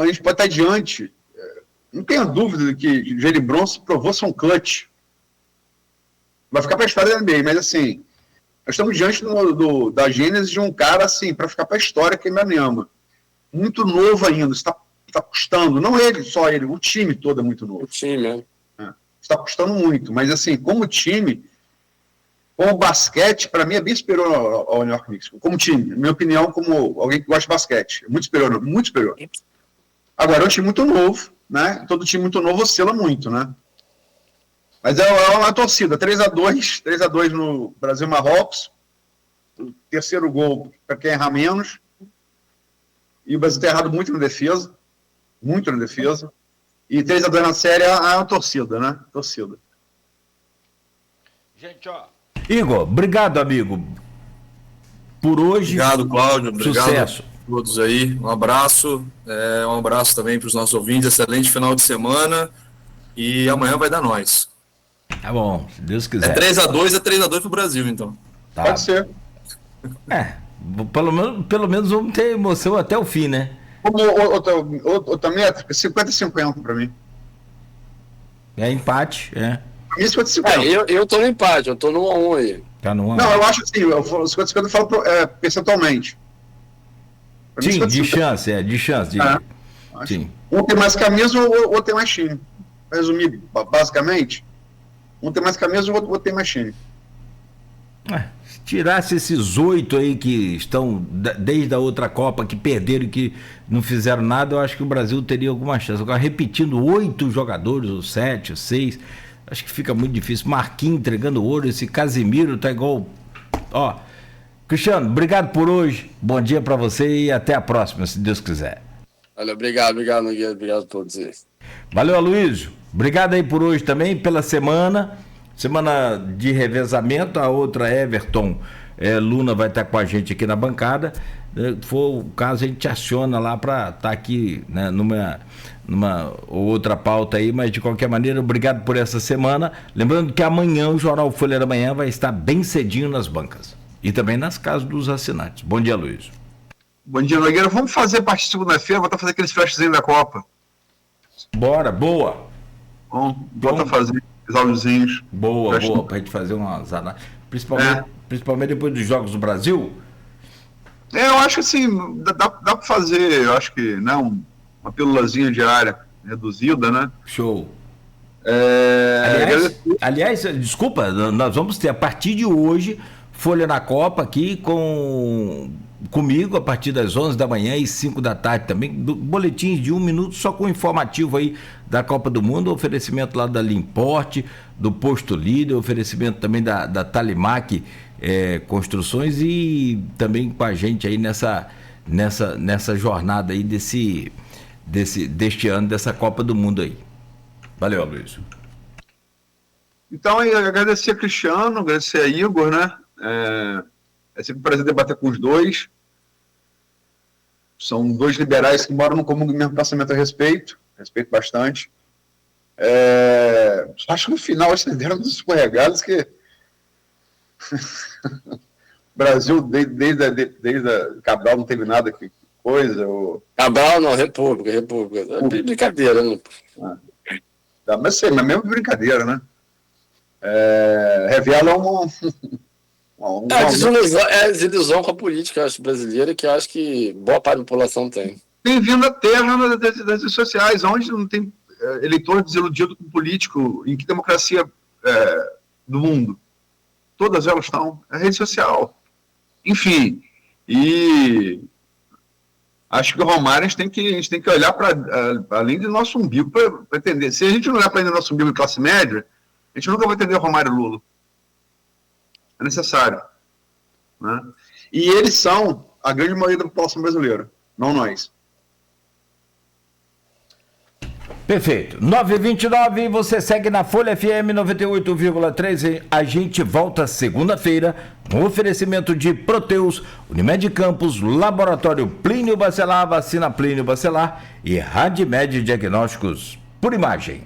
gente pode estar diante. Não tenha dúvida de que Jalen Bronson provou ser um clutch. Vai ficar para a história da NBA, mas assim. Nós estamos diante da gênese de um cara, assim, para ficar para a história, que ainda me ama. Muito novo ainda, está custando. Não ele, só ele, o time todo é muito novo. O time, Está custando muito, mas assim, como time, como basquete, para mim é bem superior ao New York Knicks. Como time, na minha opinião, como alguém que gosta de basquete. É muito superior, muito superior. Agora, é um time muito novo, né? Todo time muito novo oscila muito, né? Mas é uma torcida, 3-2 no Brasil Marrocos, o terceiro gol para quem errar menos, e o Brasil tem errado muito na defesa, e 3-2 na série é uma torcida, né? Torcida. Gente, ó. Igor, obrigado, amigo, por hoje. Obrigado, Cláudio, obrigado Sucesso. a todos aí, um abraço também para os nossos ouvintes, excelente final de semana, e amanhã vai dar nós. Tá bom, se Deus quiser. 3-2 pro Brasil, então. Tá. Pode ser. Pelo menos vamos ter emoção até o fim, né? Como outra métrica, 50-50 para mim. É empate, Para mim, 50-50. Eu tô no empate, eu tô no 1-1 aí. Tá no 1. Não, eu acho assim, 50-50 eu falo percentualmente. Pra mim, Sim, 50-50. de chance. Sim. Um tem mais camisa, o outro tem mais time. Para resumir, basicamente, um tem mais camisa, o outro tem mais time. Se tirasse esses 8 aí que estão desde a outra Copa, que perderam e que não fizeram nada, eu acho que o Brasil teria alguma chance. Agora, repetindo 8 jogadores, ou 7, ou 6, acho que fica muito difícil. Marquinhos entregando ouro, esse Casimiro tá igual... Ó, Cristiano, obrigado por hoje, bom dia para você e até a próxima, se Deus quiser. Olha, obrigado, Nogueira, obrigado a todos aí. Valeu, Aloysio. Obrigado aí por hoje também, pela semana de revezamento. A outra, Everton Luna, vai estar com a gente aqui na bancada. Se for o caso, a gente aciona lá para estar aqui, né, numa outra pauta aí, mas de qualquer maneira, obrigado por essa semana. Lembrando que amanhã o Jornal Folha da Manhã vai estar bem cedinho nas bancas e também nas casas dos assinantes. Bom dia, Aloysio. Bom dia, Nogueira. Vamos fazer a partir de segunda-feira, voltar a fazer aqueles flashzinhos da Copa. Bora, boa. Volta a fazer os áudiozinhos. Boa, pra gente fazer umas análises. Principalmente depois dos Jogos do Brasil. Eu acho que assim, dá para fazer, eu acho que, né, uma pílulazinha diária reduzida, né? Show. Aliás, desculpa, nós vamos ter a partir de hoje Folha na Copa aqui comigo a partir das 11 da manhã e 5 da tarde também, boletins de 1 minuto só com informativo aí da Copa do Mundo, oferecimento lá da Limporte, do Posto Líder, oferecimento também da Talimac Construções e também com a gente aí nessa jornada aí deste ano, dessa Copa do Mundo aí. Valeu, Aloysio. Então, agradecer a Cristiano, agradecer a Igor, né? É sempre um prazer debater com os dois. São dois liberais que moram no comum do mesmo pensamento a respeito bastante. Acho que no final eles deram uns escorregados que o Brasil, desde a Cabral, não teve nada que coisa. Cabral não, República. É brincadeira, né? Mas sei, mas mesmo brincadeira, né? Revela a desilusão com a política, acho, brasileira, que acho que boa parte da população tem. Tem vindo à terra das redes sociais, onde não tem eleitor desiludido com político, em que democracia do mundo? Todas elas estão. É rede social. Enfim, e acho que o Romário a gente tem que olhar para além do nosso umbigo para entender. Se a gente não olhar para além do nosso umbigo de classe média, a gente nunca vai entender o Romário e o Lula. É necessário. Né? E eles são a grande maioria da população brasileira, não nós. Perfeito. 9h29, você segue na Folha FM 98,3. A gente volta segunda-feira no oferecimento de Proteus, Unimed Campos, Laboratório Plínio Bacelar, Vacina Plínio Bacelar e Radmed Diagnósticos por Imagem.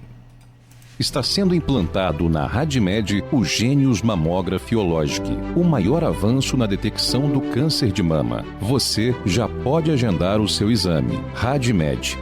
Está sendo implantado na Radmed o Gênios Mamography Ologic, o maior avanço na detecção do câncer de mama. Você já pode agendar o seu exame. Radmed.